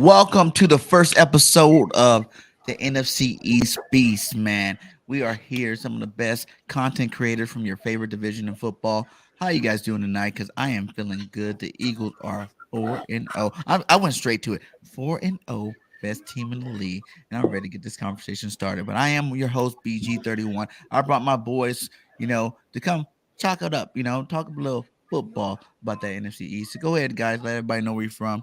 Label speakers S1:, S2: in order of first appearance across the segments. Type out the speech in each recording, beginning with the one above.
S1: Welcome to the first episode of the NFC East Beast, man. We are here, some of the best content creators from your favorite division in football. How you guys doing tonight? Because I am feeling good. The Eagles are 4-0. I went straight to it. 4-0, best team in the league, and I'm ready to get this conversation started. But I am your host, BG31. I brought my boys, to come chalk it up, talk a little football about the NFC East. So go ahead, guys. Let everybody know where you're from.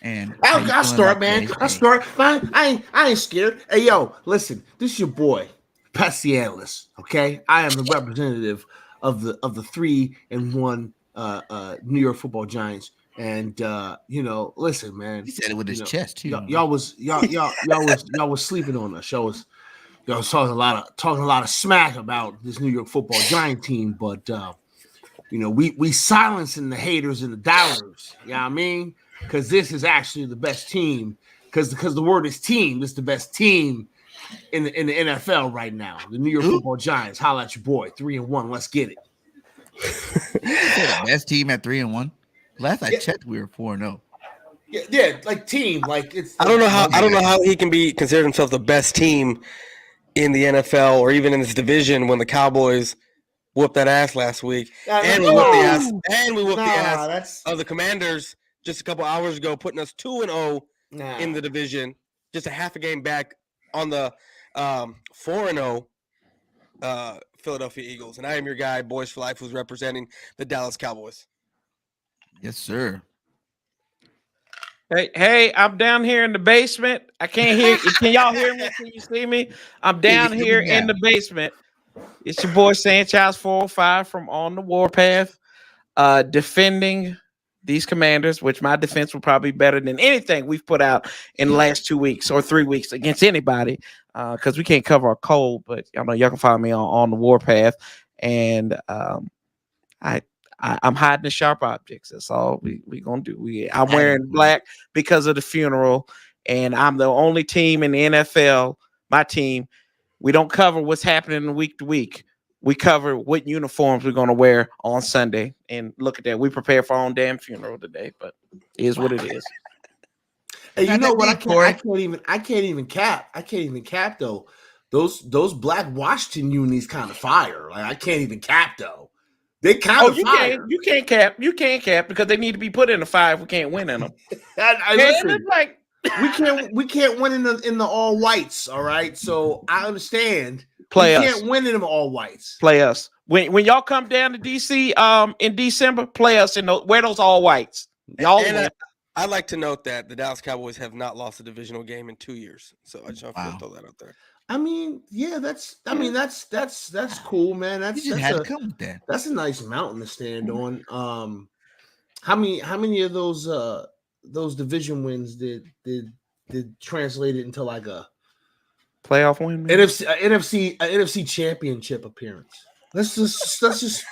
S1: And
S2: I'll start, man. I'll start. Fine. I ain't scared. Hey, yo, listen. This is your boy, Pest the Analyst. Okay, I am the representative of the 3-1 New York Football Giants. And listen, man.
S1: He said it with his chest too.
S2: Y'all was sleeping on us. Y'all was talking a lot of smack about this New York Football Giant team, but we silencing the haters and the doubters. You know what I mean? Because this is actually the best team. Because the word is team. This is the best team in the NFL right now. The New York Football Giants. Holla at your boy. 3-1. Let's get it.
S1: The best team at 3-1. Last I checked, we were 4-0.
S2: Yeah, like team. Like it's.
S3: I don't know how he can be considered himself the best team in the NFL or even in this division when the Cowboys whooped that ass last week, and we whooped the ass of the Commanders just a couple hours ago, putting us 2-0 in the division, just a half a game back on the 4-0 Philadelphia Eagles. And I am your guy, Boys for Life, who's representing the Dallas Cowboys.
S1: Yes, sir.
S4: Hey, I'm down here in the basement. I can't hear. Can y'all hear me? Can you see me? I'm down here in the basement. It's your boy Sanchez 405 from On the Warpath, defending these Commanders, which my defense will probably be better than anything we've put out in the last 2 weeks or 3 weeks against anybody, because we can't cover a cold. But y'all can find me on the Warpath, and I'm hiding the sharp objects. That's all we gonna do. I'm wearing black because of the funeral, and I'm the only team in the NFL. My team, we don't cover what's happening week to week. We cover what uniforms we're gonna wear on Sunday. And look at that. We prepare for our own damn funeral today, but it is what it is.
S2: Hey, you know what? I can't even cap though. Those black Washington unis kind of fire. Like I can't even cap though. They kind of fire.
S4: You can't cap because they need to be put in the fire if we can't win in them.
S2: We can't win in the all whites. All right, so I understand. Can't win in them all whites.
S4: Play us when y'all come down to DC in December. Play us wear those all whites. Y'all.
S3: I'd like to note that the Dallas Cowboys have not lost a divisional game in 2 years. So I just want to throw that out there.
S2: I mean, yeah, that's cool, man. That's a nice mountain to stand on. How many of those division wins did translate it into like a
S4: playoff win?
S2: NFC championship appearance? Let's just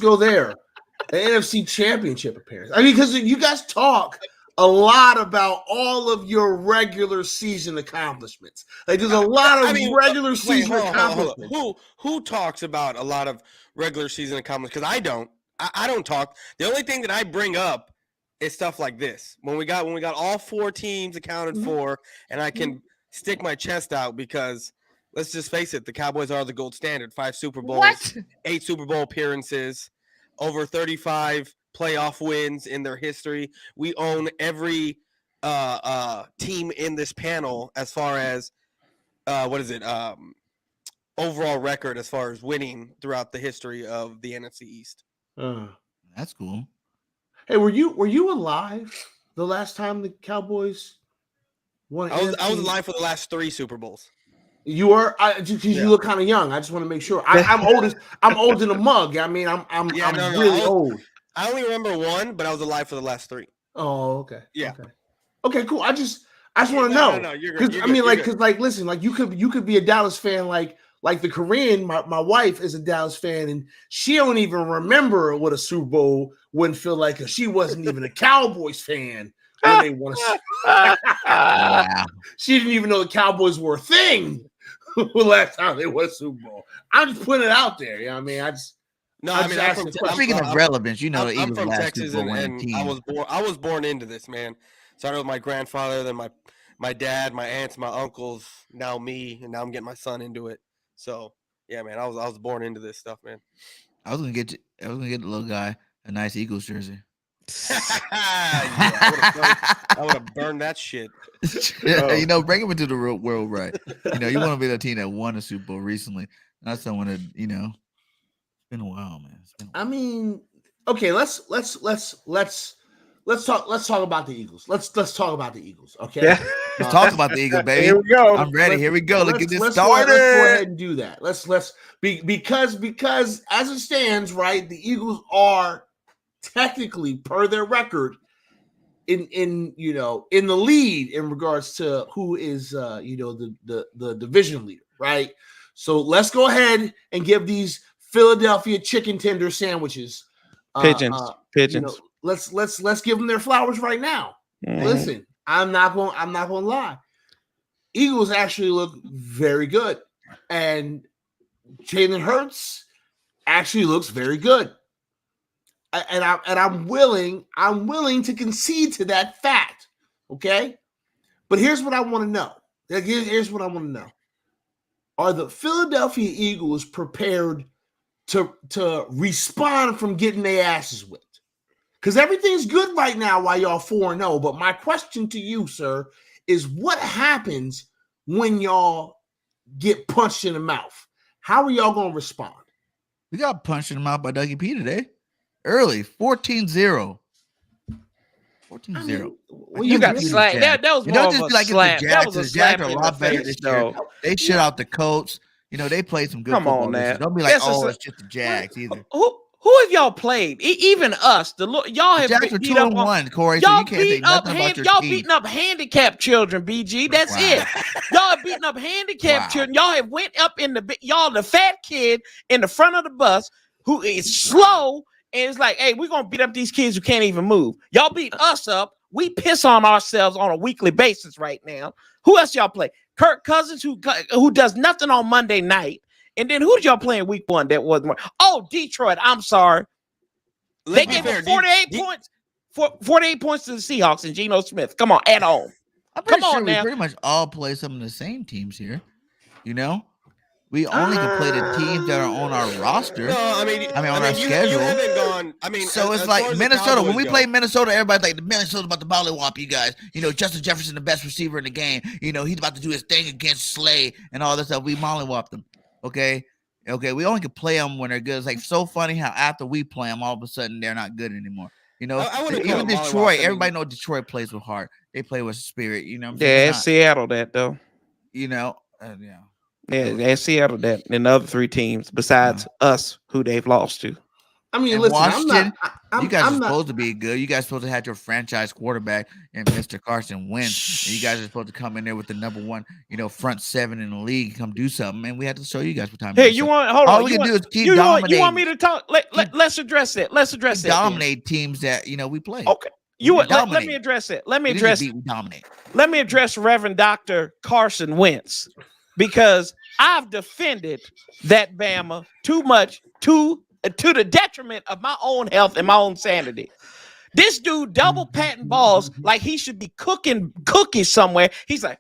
S2: go there. The NFC championship appearance. I mean, because you guys talk a lot about all of your regular season accomplishments. Like there's a lot of regular season accomplishments.
S3: Who talks about a lot of regular season accomplishments? Because I don't. I don't talk. The only thing that I bring up is stuff like this. When we got all 4 teams accounted for, and I can stick my chest out because let's just face it, the Cowboys are the gold standard. 5 Super Bowls, 8 Super Bowl appearances, over 35 playoff wins in their history. We own every team in this panel as far as overall record as far as winning throughout the history of the NFC East.
S1: That's cool.
S2: Hey, were you alive the last time the Cowboys won?
S3: I was alive for the last 3 Super Bowls.
S2: You were, you look kind of young. I just want to make sure. I'm old. I'm old in the mug. I mean, I'm really old.
S3: I only remember 1, but I was alive for the last 3.
S2: Oh, okay.
S3: Yeah.
S2: Okay, cool. I just want to know.
S3: No, you're good.
S2: Listen, like you could be a Dallas fan, like the Korean. My wife is a Dallas fan, and she don't even remember what a Super Bowl wouldn't feel like because she wasn't even a Cowboys fan when they won. She didn't even know the Cowboys were a thing. The last time they won a Super Bowl. I'm just putting it out there. You know what I mean?
S3: No,
S2: I'm
S3: I mean
S2: just
S3: I'm
S2: asking
S3: from
S2: a question.
S1: Speaking of relevance, you know the
S3: I'm
S1: Eagles
S3: from
S1: last
S3: Texas,
S1: Super Bowl winning
S3: and
S1: team.
S3: I was born into this, man. Started with my grandfather, then my dad, my aunts, my uncles, now me, and now I'm getting my son into it. So yeah, man, I was born into this stuff, man.
S1: I was gonna get the little guy a nice Eagles jersey.
S3: Yeah, I would have burned that shit.
S1: You know, bring him into the real world, right? You know, you want to be the team that won a Super Bowl recently, not someone that you know. It's been a while, man. It's been a while.
S2: I mean, okay, let's talk about the Eagles. Let's talk about the Eagles. Okay.
S4: Yeah.
S1: Let's talk about the Eagles, baby.
S4: Here we go.
S1: I'm ready. Here we go. Let's get this
S2: let's
S1: started.
S2: Let's go ahead and do that. Because as it stands, right, the Eagles are technically, per their record, in the lead in regards to who is the division leader, right? So let's go ahead and give these Philadelphia chicken tender sandwiches
S4: Pigeons.
S2: Let's give them their flowers right now.
S4: Mhm.
S2: Listen, I'm not gonna lie. Eagles actually look very good, and Jalen Hurts actually looks very good. And I'm willing to concede to that fact. Okay, but here's what I want to know. Here's what I want to know: are the Philadelphia Eagles prepared to respond from getting their asses whipped? Because everything's good right now while y'all 4-0. But my question to you, sir, is what happens when y'all get punched in the mouth? How are y'all going to respond?
S1: We got punched in the mouth by Dougie P today. Early, 14-0. 14-0.
S4: You got slapped. That was more of a slap. That was a slap in the face, though.
S1: They shut out the Colts. You know, they played some good
S4: football.
S1: Come on, now. Don't be like, it's just the Jags either.
S4: Who have y'all played? Even us. Y'all have
S1: Jags are
S4: beat up
S1: 2-1, Corey.
S4: Y'all
S1: so you can't say nothing about your
S4: y'all
S1: team.
S4: beating up handicapped children, BG. That's it. Y'all are beating up handicapped children. Y'all have went up in the fat kid in the front of the bus who is slow and it's like, hey, we're gonna beat up these kids who can't even move. Y'all beat us up. We piss on ourselves on a weekly basis right now. Who else y'all play? Kirk Cousins, who does nothing on Monday night. And then who did y'all play in week 1 that wasn't? Oh, Detroit. I'm sorry. They gave 48 points. 48 points to the Seahawks and Geno Smith. Come on, at home.
S1: I'm pretty sure we pretty much all play some of the same teams here. You know? We only can play the teams that are on our roster.
S3: No, I mean
S1: on our schedule.
S3: You haven't gone. I mean,
S1: so it's like Minnesota. When we play Minnesota, everybody's like, the Minnesota's about to mollywop you guys. You know, Justin Jefferson, the best receiver in the game. You know, he's about to do his thing against Slay and all this stuff. We mollywop them. Okay. We only can play them when they're good. It's like so funny how after we play them, all of a sudden they're not good anymore. You know, even Detroit. Everybody knows Detroit plays with heart. They play with spirit. You know.
S4: Yeah, it's Seattle that though.
S1: You know.
S4: Yeah, Seattle that, and the other 3 teams besides us who they've lost to.
S2: I mean, listen,
S1: Washington, you guys are supposed to be good. You guys are supposed to have your franchise quarterback and Mr. Carson Wentz. And you guys are supposed to come in there with the number 1, front 7 in the league, come do something. And we have to show you guys what time.
S4: Hey, hold on.
S1: All we can do is keep dominating.
S4: You want me to talk? Let's address it. Let's address it.
S1: Dominate teams that we play.
S4: Okay. Let me address it. Let me address Reverend Dr. Carson Wentz, because I've defended that Bama too much to the detriment of my own health and my own sanity. This dude double patting balls like he should be cooking cookies somewhere. He's like,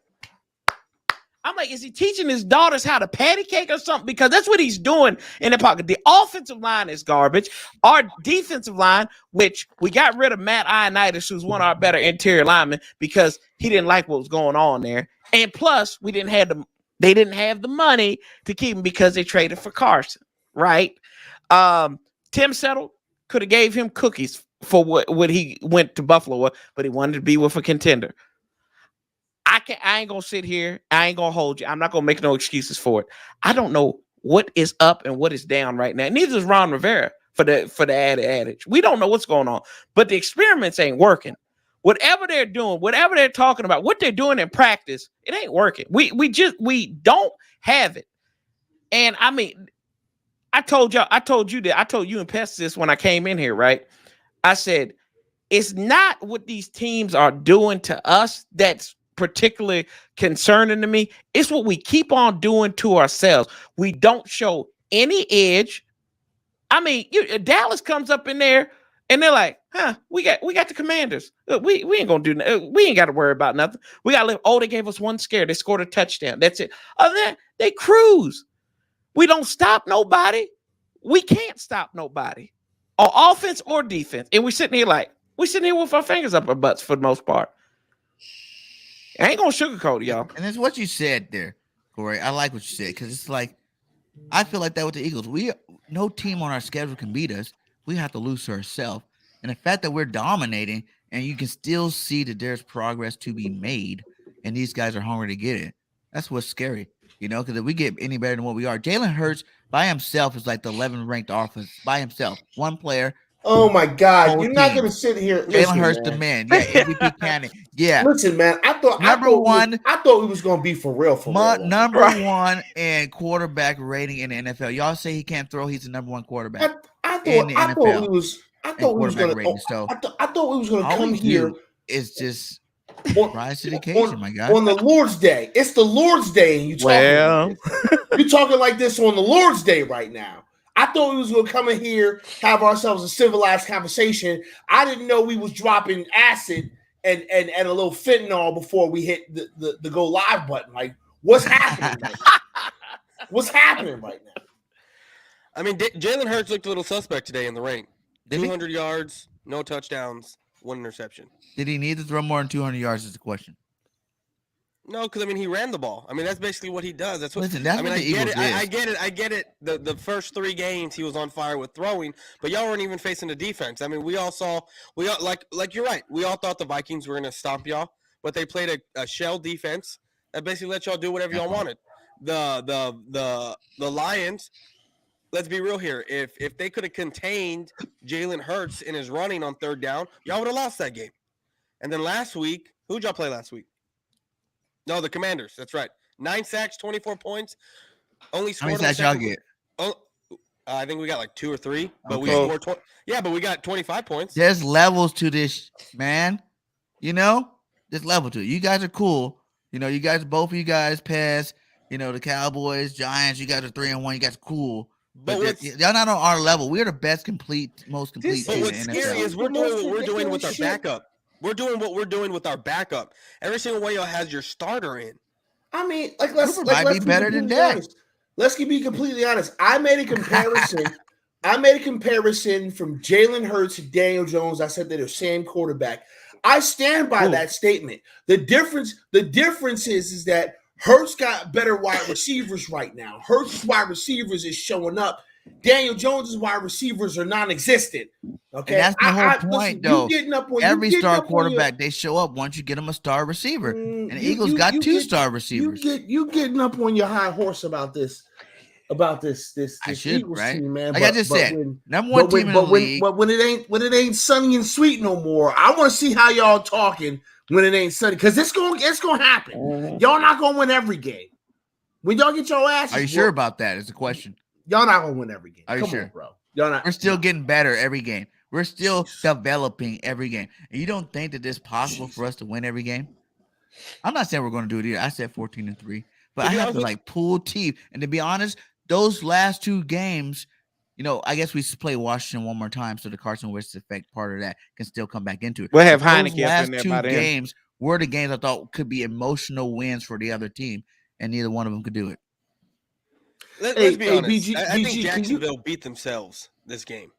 S4: I'm like, is he teaching his daughters how to patty cake or something? Because that's what he's doing in the pocket. The offensive line is garbage. Our defensive line, which we got rid of Matt Ioannidis, who's one of our better interior linemen, because he didn't like what was going on there. And plus, they didn't have the money to keep him because they traded for Carson, right? Tim Settle could have gave him cookies for what he went to Buffalo with, but he wanted to be with a contender. I ain't gonna sit here. I ain't gonna hold you. I'm not gonna make no excuses for it. I don't know what is up and what is down right now. Neither is Ron Rivera for the added adage. We don't know what's going on, but the experiments ain't working. Whatever they're doing, whatever they're talking about, what they're doing in practice, it ain't working. We don't have it. And I mean, I told you and Pest this when I came in here, right? I said, it's not what these teams are doing to us that's particularly concerning to me. It's what we keep on doing to ourselves. We don't show any edge. I mean, Dallas comes up in there and they're like, "Huh, we got the Commanders. We ain't gonna do nothing. We ain't got to worry about nothing. We got to live." Oh, they gave us one scare. They scored a touchdown. That's it. Other than that, they cruise. We don't stop nobody. We can't stop nobody, on offense or defense. And we're sitting here with our fingers up our butts for the most part. I ain't gonna sugarcoat it, y'all.
S1: And it's what you said there, Corey. I like what you said because it's like I feel like that with the Eagles. No team on our schedule can beat us. We have to lose to ourselves. And the fact that we're dominating and you can still see that there's progress to be made, and these guys are hungry to get it. That's what's scary, because if we get any better than what we are, Jalen Hurts by himself is like the 11th ranked offense by himself. One player.
S2: Oh my God!
S1: Whole
S2: You're not
S1: team.
S2: gonna sit here.
S1: Jalen Hurts, the man. Yeah, MVP candidate. Yeah.
S2: Listen, man. I thought it was gonna be for real.
S1: Number one in quarterback rating in the NFL. Y'all say he can't throw. He's the number one quarterback.
S2: I thought we was gonna.
S1: Rating, so
S2: I thought we was gonna come here.
S1: It's just rise to the occasion, my guy.
S2: On the Lord's Day, it's the Lord's Day, and you're talking like this on the Lord's Day right now. I thought we was gonna come in here, have ourselves a civilized conversation. I didn't know we was dropping acid and a little fentanyl before we hit the go live button. Like, what's happening? What's happening right now?
S3: I mean, Jalen Hurts looked a little suspect today in the rain.
S1: Did
S3: 200 yards, no touchdowns, 1 interception.
S1: Did he need to throw more than 200 yards? Is the question.
S3: No, because he ran the ball. That's basically what he does. That's what.
S1: Listen, that's what the Eagles is.
S3: I get it. The first 3 games he was on fire with throwing, but y'all weren't even facing the defense. We all like you're right. We all thought the Vikings were gonna stomp y'all, but they played a shell defense that basically let y'all do whatever y'all wanted. The Lions. Let's be real here. If they could have contained Jalen Hurts in his running on 3rd down, y'all would have lost that game. And then last week, who'd y'all play last week? No, the Commanders. That's right. 9 sacks, 24 points. Only scored.
S1: How many sacks y'all get?
S3: I think we got like 2 or 3, but
S1: okay.
S3: we scored. But we got 25 points.
S1: There's levels to this, man. There's level to it. You guys are cool. Both of you guys pass. The Cowboys, Giants. You guys are 3-1. You guys are cool. But y'all not on our level. We're the most complete team in the NFL.
S3: What's scary is we're doing what we're doing with our backup. We're doing what we're doing with our backup. Every single one of y'all has your starter in.
S2: Let's
S1: be better than that.
S2: Let's be completely honest. I made a comparison. From Jalen Hurts to Daniel Jones. I said they're the same quarterback. I stand by that statement. The difference is that Hurts got better wide receivers right now. Hurts' wide receivers is showing up. Daniel Jones' wide receivers are non-existent. Okay,
S1: and that's the whole point, though. Every star quarterback, they show up once you get them a star receiver. And the Eagles got 2 star receivers.
S2: You getting up on your high horse about this I should, Eagles
S1: right?
S2: team, man.
S1: Like I just said, number one team in the league.
S2: But when it ain't sunny and sweet no more, I want to see how y'all talking when it ain't sunny, because it's gonna happen. Y'all not gonna win every game. When y'all get your asses,
S1: are you sure about that? Is the question.
S2: Y'all not gonna win every game.
S1: Are you sure,
S2: on, bro? Y'all not.
S1: We're still getting better every game. We're still developing every game. And you don't think that it's possible for us to win every game? I'm not saying we're going to do it either. I said 14-3, but I have to pull teeth. And to be honest, those last 2 games, I guess we play Washington one more time, so the Carson Wentz effect part of that can still come back into it.
S4: We'll have Heineke
S1: last 2 games were the games I thought could be emotional wins for the other team, and neither one of them could do it.
S3: Let's be honest. I think Jacksonville beat themselves this game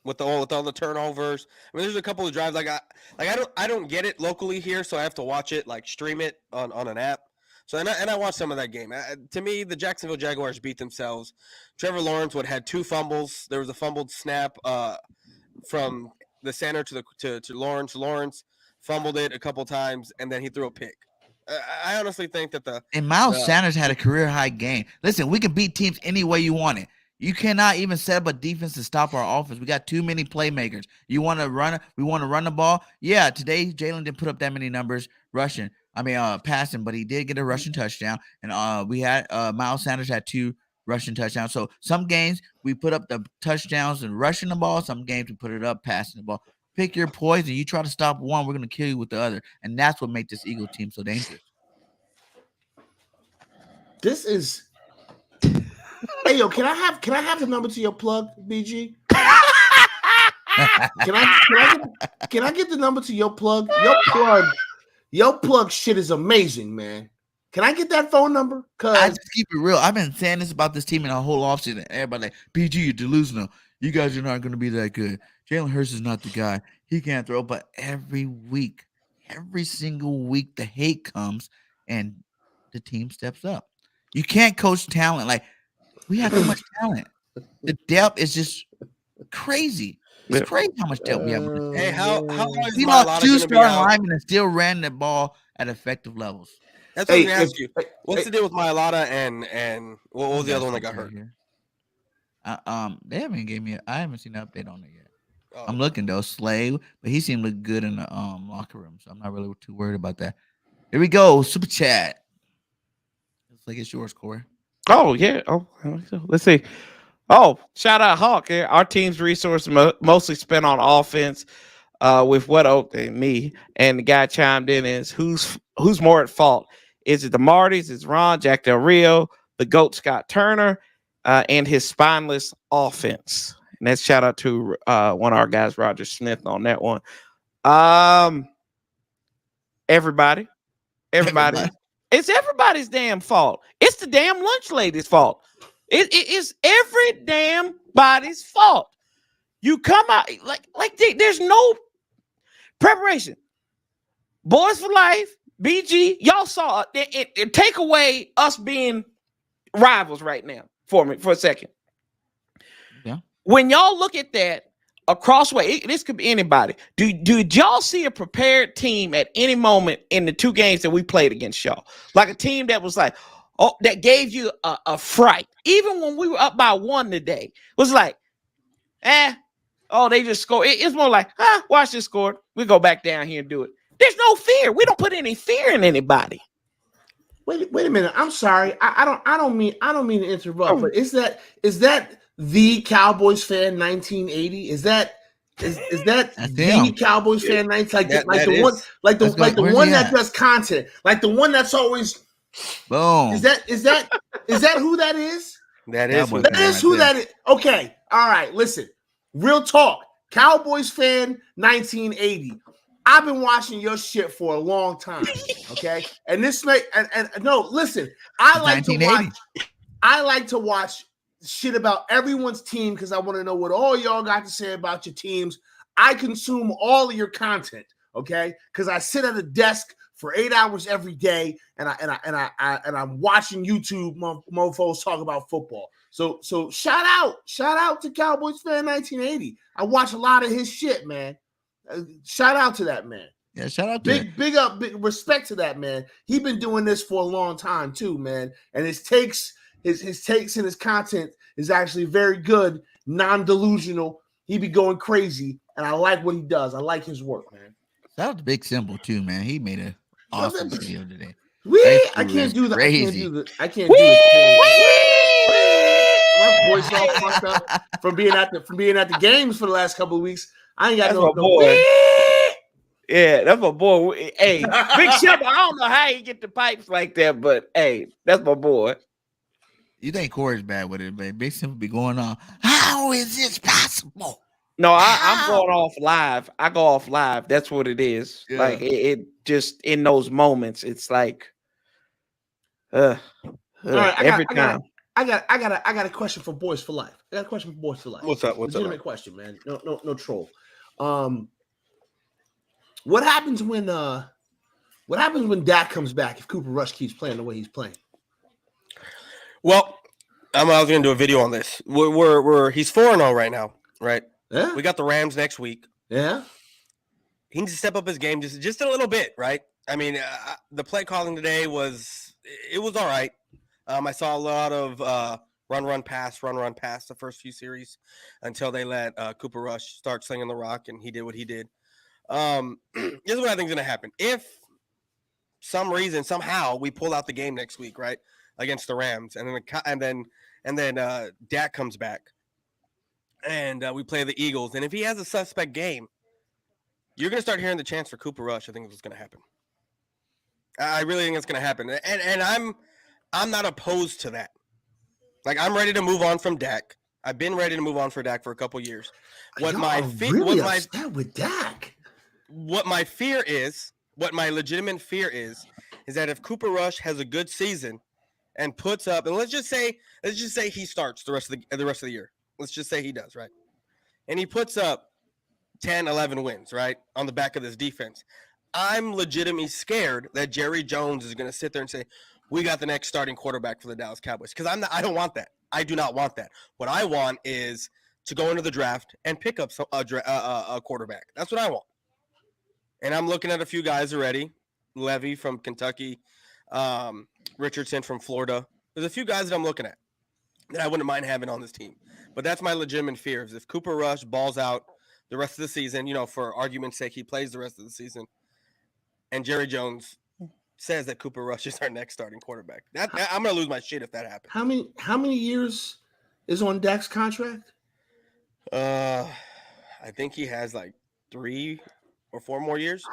S3: with all the turnovers. There's a couple of drives I don't get it locally here, so I have to watch it stream it on an app. So and I watched some of that game. To me, the Jacksonville Jaguars beat themselves. Trevor Lawrence had 2 fumbles. There was a fumbled snap from the center to Lawrence. Lawrence fumbled it a couple times, and then he threw a pick. I honestly think that
S1: and Miles Sanders had a career high game. Listen, we can beat teams any way you want it. You cannot even set up a defense to stop our offense. We got too many playmakers. You want to run? We want to run the ball. Yeah, today Jalen didn't put up that many numbers passing, but he did get a rushing touchdown. And we had Miles Sanders had 2 rushing touchdowns. So some games we put up the touchdowns and rushing the ball. Some games we put it up passing the ball. Pick your poison. You try to stop one, we're going to kill you with the other. And that's what makes this Eagle team so dangerous.
S2: This is Hey yo, can I have the number to your plug, BG? Can I get the number to your plug? Your plug shit is amazing, man. Can I get that phone number?
S1: I
S2: Cause
S1: just keep it real. I've been saying this about this team in a whole offseason. Everybody like, PG, you're delusional. You guys are not going to be that good. Jalen Hurts is not the guy. He can't throw. But every week, every single week, the hate comes and the team steps up. You can't coach talent. Like, we have too much talent. The depth is just crazy. It's
S4: Yeah.
S1: crazy how much depth we have.
S3: Hey, how long is
S1: We lost
S3: Mailata
S1: two
S3: going to be
S1: starting
S3: out?
S1: linemen and still ran the ball at effective levels.
S3: That's what I was going to
S2: Hey,
S3: ask you. What's the deal with Mailata and what was the other one that got hurt?
S1: They haven't gave me. I haven't seen an update on it yet.
S3: Oh,
S1: I'm looking though, Slay, but he seemed to look good in the locker room, so I'm not really too worried about that. Here we go, super chat. Looks like it's yours, Corey.
S4: Oh yeah. Oh, let's see. Oh, shout out Hawk. Our team's resources mostly spent on offense. With what me and the guy chimed in is who's more at fault? Is it the Martys? Is Ron, Jack Del Rio, the GOAT Scott Turner, and his spineless offense? And that's shout out to one of our guys, Roger Smith, on that one. Everybody. It's everybody's damn fault. It's the damn lunch lady's fault. It is every damn body's fault. You come out like there's no preparation. Boys for Life, BG, y'all saw it. Take away us being rivals right now for a second.
S1: Yeah.
S4: When y'all look at that across way, this could be anybody. Did y'all see a prepared team at any moment in the two games that we played against y'all? Like a team that was like, oh, that gave you a fright. Even when we were up by 1 today, it was like, oh, they just scored. It's more like, watch this score. We go back down here and do it. There's no fear. We don't put any fear in anybody.
S2: wait a minute. I'm sorry. I don't mean to interrupt, but is that the Cowboys fan 1980? Is that the Cowboys fan 19 like the one that does content, like the one that's always
S1: boom.
S2: Is that who that is?
S3: that is
S1: Cowboys
S3: who
S2: That is who that is. Okay. All right. Listen. Real talk. Cowboys fan 1980. I've been watching your shit for a long time. Okay. And this and no, listen. I like to watch shit about everyone's team because I want to know what all y'all got to say about your teams. I consume all of your content, okay? Because I sit at a desk for 8 hours every day, and I'm watching YouTube mofos talk about football. So shout out to Cowboys fan 1980. I watch a lot of his shit, man. Shout out to that man.
S1: Yeah, shout out to
S2: big up, big respect to that man. He been doing this for a long time too, man. And his takes and his content is actually very good, non-delusional. He be going crazy, and I like what he does. I like his work, man.
S1: Shout out to Big Symbol too, man. He made an awesome video today.
S2: I can't do that.
S1: Crazy.
S2: I can't do it. My voice all fucked up from being at the games for the last couple of weeks. I ain't got
S4: That's
S2: no
S4: my boy. Yeah, that's my boy. Hey, Big Shep, I don't know how he get the pipes like that, but hey, that's my boy.
S1: You think Corey's bad with it, but Big Symbol be going on. How is this possible?
S4: No, I'm going off live. I go off live. That's what it is.
S1: Yeah.
S4: Like it just in those moments, it's like,
S2: All right,
S4: every time.
S2: I got a question for Boys for Life. I got a question for Boys for Life.
S3: What's up?
S2: Legitimate question, man. No troll. What happens when Dak comes back if Cooper Rush keeps playing the way he's playing?
S3: Well, I was going to do a video on this. He's 4-0 right now, right?
S2: Yeah.
S3: We got the Rams next week.
S2: Yeah.
S3: He needs to step up his game just a little bit, right? I mean, the play calling today was all right. I saw a lot of run, pass the first few series until they let Cooper Rush start slinging the rock, and he did what he did. This is what I think is going to happen. If some reason, somehow, we pull out the game next week, right, against the Rams, and then Dak comes back, and we play the Eagles, and if he has a suspect game, you're going to start hearing the chance for Cooper Rush. I think it's going to happen. I really think it's going to happen, and I'm not opposed to that. Like I'm ready to move on from Dak. I've been ready to move on for Dak for a couple years.
S2: What upset with Dak?
S3: What my legitimate fear is that if Cooper Rush has a good season and puts up, and let's just say he starts the rest of the year. Let's just say he does, right? And he puts up 10, 11 wins, right, on the back of this defense. I'm legitimately scared that Jerry Jones is going to sit there and say, we got the next starting quarterback for the Dallas Cowboys. Because I don't want that. I do not want that. What I want is to go into the draft and pick up a quarterback. That's what I want. And I'm looking at a few guys already. Levy from Kentucky, Richardson from Florida. There's a few guys that I'm looking at that I wouldn't mind having on this team. But that's my legitimate fear is if Cooper Rush balls out the rest of the season, for argument's sake, he plays the rest of the season, and Jerry Jones says that Cooper Rush is our next starting quarterback. I'm going to lose my shit if that happens.
S2: How many years is on Dak's contract?
S3: I think he has like 3 or 4 more years.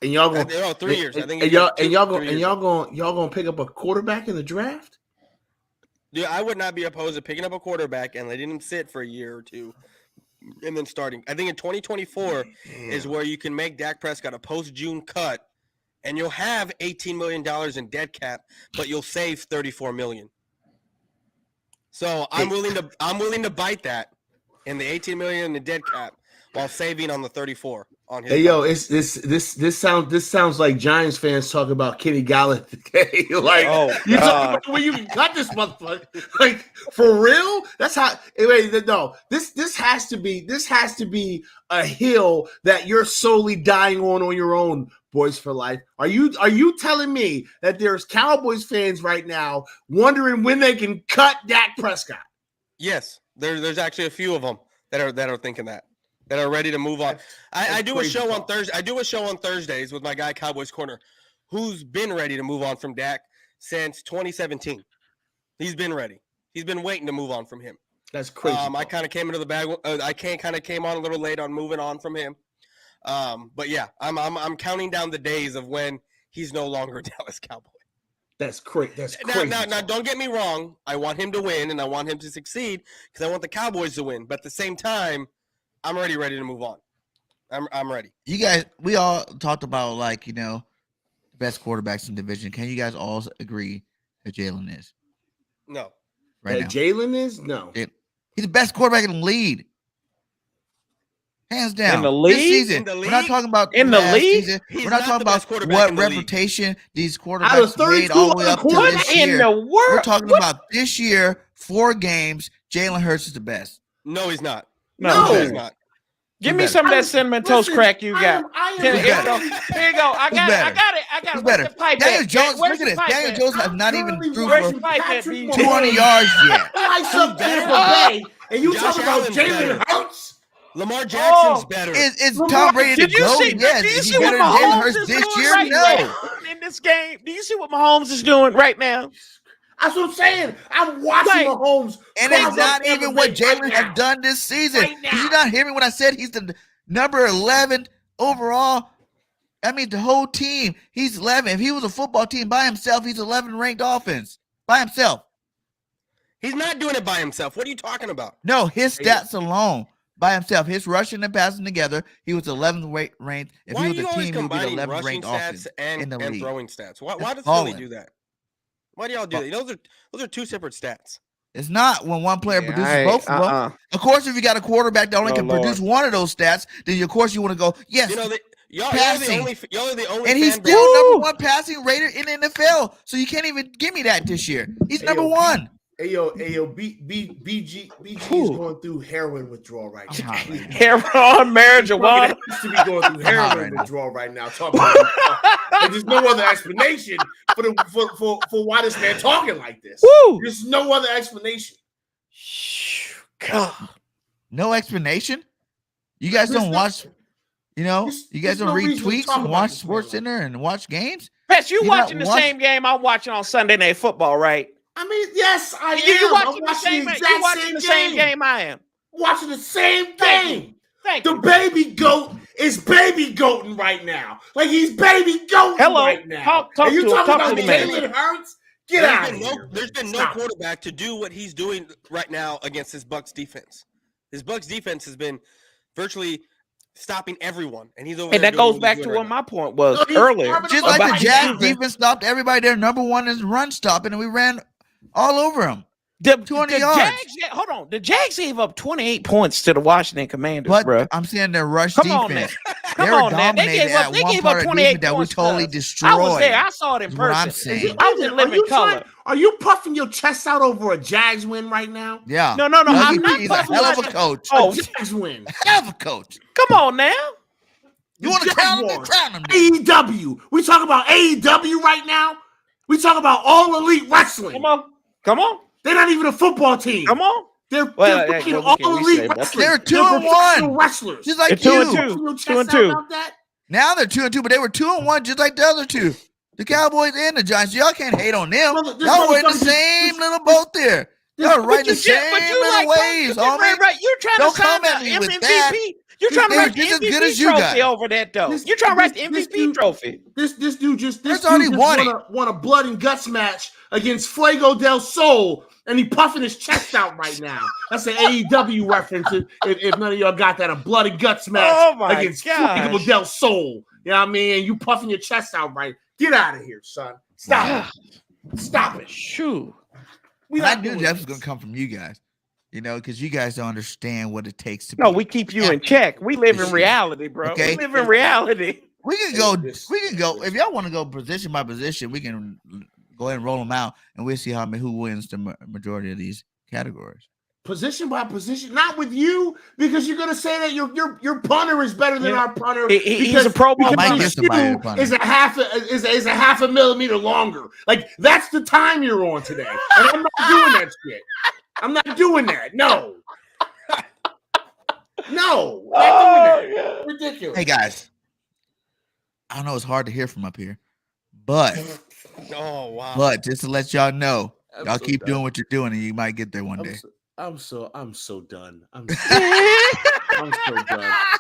S2: And y'all going
S3: 3 years. I think.
S2: Y'all gonna pick up a quarterback in the draft?
S3: Dude, I would not be opposed to picking up a quarterback and letting him sit for a year or two, and then starting. I think in 2024 is where you can make Dak Prescott a post-June cut, and you'll have $18 million in dead cap, but you'll save $34 million. So I'm willing to bite that in the $18 million in dead cap while saving on the 34 on his.
S2: Hey yo, this sounds like Giants fans talk about Kenny Galladay. Like, you talking about when you can cut this motherfucker? Like, for real? That's how. Wait, no. This has to be a hill that you're solely dying on your own, boys for life. Are you telling me that there's Cowboys fans right now wondering when they can cut Dak Prescott?
S3: Yes, there's actually a few of them that are thinking that are ready to move on. I do a show on Thursday. I do a show on Thursdays with my guy Cowboys Corner, who's been ready to move on from Dak since 2017. He's been ready. He's been waiting to move on from him.
S2: That's crazy.
S3: I kind of came into the bag. I kind of came on a little late on moving on from him. But yeah, I'm counting down the days of when he's no longer a Dallas Cowboy.
S2: That's crazy. That's crazy.
S3: Now, don't get me wrong. I want him to win and I want him to succeed because I want the Cowboys to win. But at the same time, I'm ready to move on. I'm ready.
S1: You guys, we all talked about the best quarterbacks in the division. Can you guys all agree that Jalen is?
S3: No.
S1: Right now.
S2: Jalen is? No.
S1: He's the best quarterback in the league. Hands down.
S4: In the league?
S1: This season. We're not talking about
S4: in the league.
S1: Season. We're not talking about what reputation these quarterbacks made
S2: all
S1: the way up to this year.
S4: In the world?
S1: We're talking about this year, 4 games. Jalen Hurts is the best.
S3: No, he's not.
S4: No,
S3: he's not.
S4: Give me some of that cinnamon toast crack you got. Here you go. I got it.
S1: Who's better? Daniel Jones, look at this. Daniel Jones has not even threw for 200 yards yet.
S2: And you talking about Jalen Hurts?
S3: Lamar Jackson's better.
S1: Is Tom Brady the GOAT? Yes. Is he better than Jalen Hurts this year? No.
S4: In this game, do you see what Mahomes is doing right now?
S2: That's what I'm saying. I'm watching Mahomes.
S1: And it's not even what Jalen has did this season. Did you not hear me when I said he's the number 11 overall? I mean, the whole team. He's 11. If he was a football team by himself, he's 11 ranked offense by himself.
S3: He's not doing it by himself. What are you talking about?
S1: No, his stats alone by himself, his rushing and passing together, he was 11th ranked. If he was a team, he would be the 11th ranked offense in the league.
S3: And throwing stats. Why does Philly do that? Why do y'all do that? Those are 2 separate stats.
S1: It's not when one player produces both of them. Of course, if you got a quarterback that only can produce one of those stats, then of course you want to go, yes,
S3: y'all
S1: passing.
S3: Y'all are the only
S1: and he's still number 1 passing rater in the NFL. So you can't even give me that this year. He's number 1.
S2: Hey yo, BG is going through heroin withdrawal right now.
S4: Heroin, marijuana.
S2: He used to be going through heroin withdrawal right now. Talking about and there's no other explanation for why this man talking like this.
S4: Woo!
S2: There's no other explanation.
S4: God,
S1: no explanation. You guys don't watch. You guys don't read tweets and watch Sports Center and watch games.
S4: Pets, you watching the same game I'm watching on Sunday Night Football, right?
S2: I mean, yes, I am.
S4: You watching the same game I am.
S2: Watching the same game.
S4: Thank
S2: you. The baby goat is baby goating right now. Like he's baby goating right now.
S4: Talk
S2: you
S4: to
S2: talking
S4: him.
S2: about Jalen Hurts? Get out of here.
S3: There's been no quarterback to do what he's doing right now against his Bucs defense. His Bucs defense has been virtually stopping everyone, and he's over.
S4: And
S3: there
S4: that
S3: doing
S4: goes back to what my point was
S2: No,
S4: earlier.
S1: Just like the Jags defense stopped everybody, their number one is run stopping, and we ran all over them.
S4: The
S1: 20 yards.
S4: Jags, hold on. The Jags gave up 28 points to the Washington Commanders,
S1: But
S4: bro.
S1: I'm saying their rush
S4: Come on
S1: defense.
S4: now. Come on now. They gave up 28
S1: that we
S4: points.
S1: totally destroyed.
S4: I was there. I saw it in
S1: Is what
S4: person.
S1: I'm saying.
S4: I was in living color.
S2: Are you puffing your chest out over a Jags win right now?
S1: Yeah.
S4: No.
S1: Dougie
S4: I'm not
S1: P is
S4: puffing
S1: a hell of
S4: my-
S1: a coach.
S4: Oh,
S2: A Jags win.
S1: Hell of a coach.
S4: come on now.
S1: You want to crown him?
S2: Jaguars.
S1: Crown him.
S2: AEW. We talk about AEW right now. We talk about all elite wrestling.
S4: Come on.
S2: They're not even a football team.
S4: Come on.
S2: They're
S4: Well,
S2: fucking
S4: what
S2: all
S4: can we
S2: elite
S4: say?
S2: wrestlers.
S1: They're 2
S2: They're
S1: and
S2: professional
S1: 1.
S2: wrestlers.
S1: Just like
S4: They're
S1: you.
S4: 2 and 2.
S2: Puffing your
S4: 2
S2: chest
S4: and
S2: out
S4: 2.
S2: about that?
S1: Now they're 2 and 2, but they were 2 and 1, just like the other two. The Cowboys and the Giants. Y'all can't hate on them.
S2: Well, this
S1: Y'all were in the
S2: motherfucker
S1: same
S2: just-
S1: little boat there. Y'all right in the same little
S4: like
S1: ways, homie.
S4: right. You're trying
S1: Don't
S4: to sign
S1: come at
S4: the
S1: me with
S4: MVP.
S1: that.
S4: You're trying to
S1: They
S4: write
S1: were
S4: the
S1: just as good
S4: MVP
S1: as you
S4: trophy
S1: guys.
S4: over that though.
S2: This-
S4: You're trying to write the
S2: this
S4: MVP
S2: dude-
S4: trophy.
S2: This dude just
S1: already won it.
S2: won a blood and guts match against Fuego del Sol, and he puffing his chest out right now. That's an AEW reference. If none of y'all got that, a blood and guts match
S4: Oh my
S2: against
S4: gosh.
S2: Fuego del Sol. You know what I mean? And you puffing your chest out right. Get out of here, son. Stop it. Stop it.
S4: Shoot.
S2: We
S1: And I
S2: not
S1: knew
S2: doing
S1: that was
S2: this.
S1: going to come from you guys, because you guys don't understand what it takes to
S4: No,
S1: be.
S4: we keep you in check. We live in reality, bro.
S1: Okay.
S4: We live in reality.
S1: We can go. If y'all want to go position by position, we can go ahead and roll them out, and we'll see who wins the majority of these categories.
S2: Position by position, not with you, because you're gonna say that your punter is better than our punter.
S4: He's a Pro Bowl
S2: because
S1: might
S4: punter.
S1: get somebody to punt
S2: is a half a millimeter longer. Like that's the time you're on today, and I'm not doing that shit. I'm not doing that. No, not doing that. Ridiculous.
S1: Hey guys, I know it's hard to hear from up here, but
S3: Oh wow.
S1: but just to let y'all know,
S2: I'm
S1: y'all
S2: so
S1: keep
S2: done.
S1: doing what you're doing, and you might get there one day.
S2: I'm so done. I'm so done.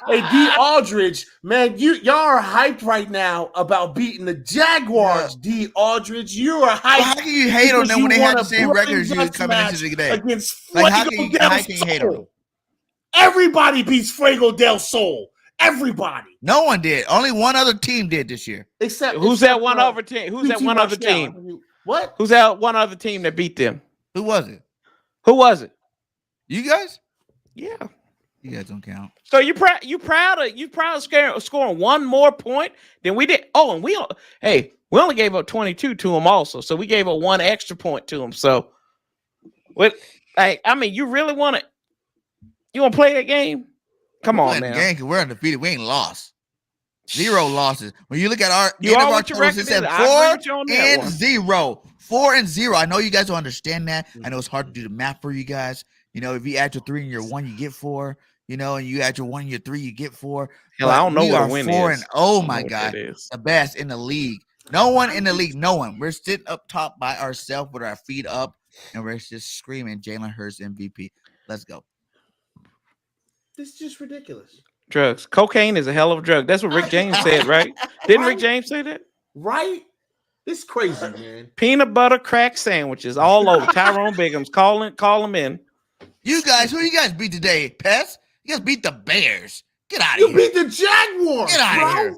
S2: Hey, D. Aldridge, man, y'all are hyped right now about beating the Jaguars. D. Aldridge, you are hyped.
S1: Well, how can you hate on
S2: because
S1: them when
S2: you
S1: they had
S2: won
S1: the
S2: a
S1: same
S2: blood
S1: record as
S2: and
S1: you
S2: guts
S1: coming into
S2: match
S1: today?
S2: against
S1: Like, how
S2: Fuego
S1: can you
S2: del
S1: hate on them?
S2: Sol. Everybody beats Fuego del Sol. Everybody,
S1: No one did. Only one other team did this year.
S2: except
S4: Who's that one other team? Who's that
S2: PT
S4: one other
S2: Marshall.
S4: team?
S2: What?
S4: Who's that one other team that beat them?
S1: Who was it?
S4: Who was it?
S1: You guys?
S4: Yeah.
S1: You guys don't count.
S4: So you proud of scoring one more point than we did? Oh, and we only gave up 22 to them also. So we gave up one extra point to them. So what? Hey, I mean, you really want to? You want to play that game? Come on now.
S1: Game, 'cause we're undefeated. We ain't lost. 0 losses. When you look at our
S4: You
S1: end
S4: are
S1: of our
S4: what your
S1: totals,
S4: record
S1: it said
S4: is. I agree with you
S1: 4
S4: on that
S1: and
S4: one.
S1: 0. 4 and 0. I know you guys don't understand that. I know it's hard to do the math for you guys. If you add your 3 and your 1, you get 4. And you add your 1 and your 3, you get 4.
S4: Hell, I don't know
S1: we
S4: what
S1: are
S4: a win
S1: 4
S4: is.
S1: and oh
S4: I don't
S1: my
S4: know what
S1: god,
S4: that is.
S1: the best in the league. No one in the league. No one. We're sitting up top by ourselves with our feet up, and we're just screaming Jalen Hurts MVP. Let's go.
S2: This is just ridiculous,
S4: Drugs. Cocaine is a hell of a drug. That's what Rick James said, right? Didn't Rick James say that?
S2: right? It's crazy, man.
S4: Peanut butter crack sandwiches all over. Tyrone Biggums, call him in.
S1: You guys, who you guys beat today? Pest? You guys beat the Bears. Get out of
S2: You
S1: here.
S2: beat the Jaguars.
S1: Get out of
S2: bro.
S1: here.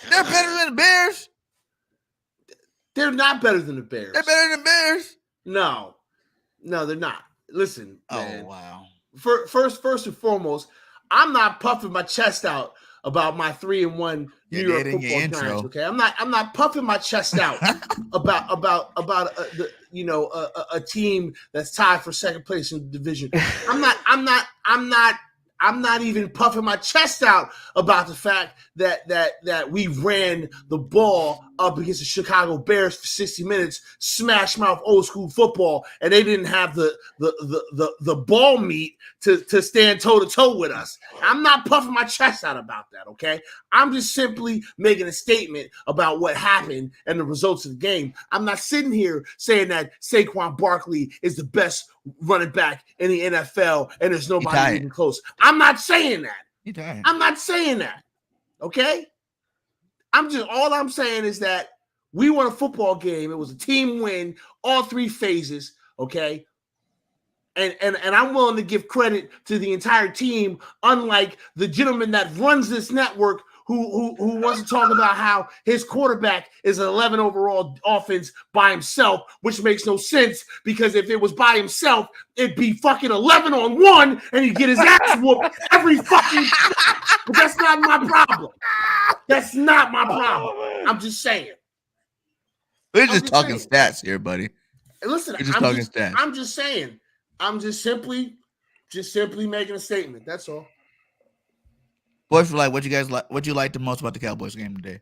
S1: They're better than the Bears.
S2: They're not better than the Bears.
S1: They're better than the Bears.
S2: No, they're not. Listen, man.
S1: Oh wow.
S2: First and foremost, I'm not puffing my chest out about my 3-1 New
S1: You
S2: York
S1: did in your
S2: Football Giants.
S1: intro.
S2: Okay, I'm not puffing my chest out about a team that's tied for second place in the division. I'm not even puffing my chest out about the fact that we ran the ball up against the Chicago Bears for 60 minutes, smash mouth old school football, and they didn't have the ball meat to stand toe to toe with us. I'm not puffing my chest out about that, okay? I'm just simply making a statement about what happened and the results of the game. I'm not sitting here saying that Saquon Barkley is the best running back in the NFL and there's nobody even close. I'm not saying that.
S1: You tired.
S2: I'm not saying that. Okay? All I'm saying is that We won a football game. It was a team win, all three phases, okay? And I'm willing to give credit to the entire team, unlike the gentleman that runs this network who wants to talk about how his quarterback is an 11 overall offense by himself, which makes no sense because if it was by himself, it'd be fucking 11-on-1 and he'd get his ass whooped every fucking – but that's not my problem. That's not my problem. I'm just saying.
S1: We're just talking stats here, buddy.
S2: Listen,
S1: we're just talking stats.
S2: I'm just saying. I'm just simply making a statement. That's all.
S1: Boys, what you guys like? What you like the most about the Cowboys game today?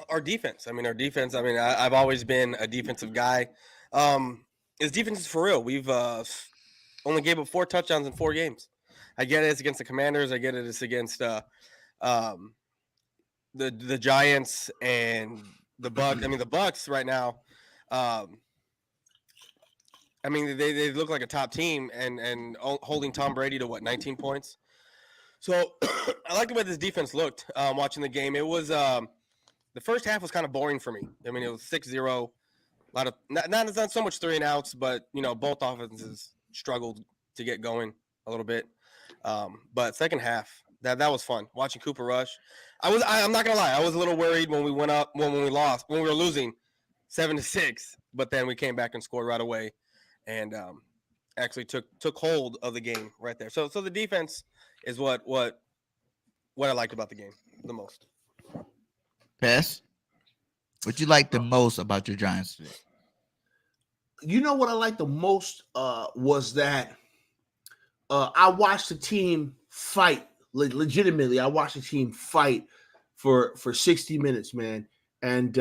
S3: Our defense. Our defense. I've always been a defensive guy. His defense is for real. We've only gave up 4 touchdowns in 4 games. I get it. It's against the Commanders. I get it. It's against the Giants and the Bucs. The Bucs right now. They look like a top team and holding Tom Brady to 19 points. So I like the way this defense looked watching the game. It was the first half was kind of boring for me. It was 6-0. A lot of not so much 3 and outs, but both offenses struggled to get going a little bit. But second half, that was fun watching Cooper rush. I'm not gonna lie, I was a little worried when we were losing 7-6, but then we came back and scored right away. And actually took hold of the game right there. So the defense is what I liked about the game the most.
S1: Bess, what you like the most about your Giants today?
S2: You know what I liked the most was that I watched the team fight legitimately. I watched the team fight for 60 minutes, man. And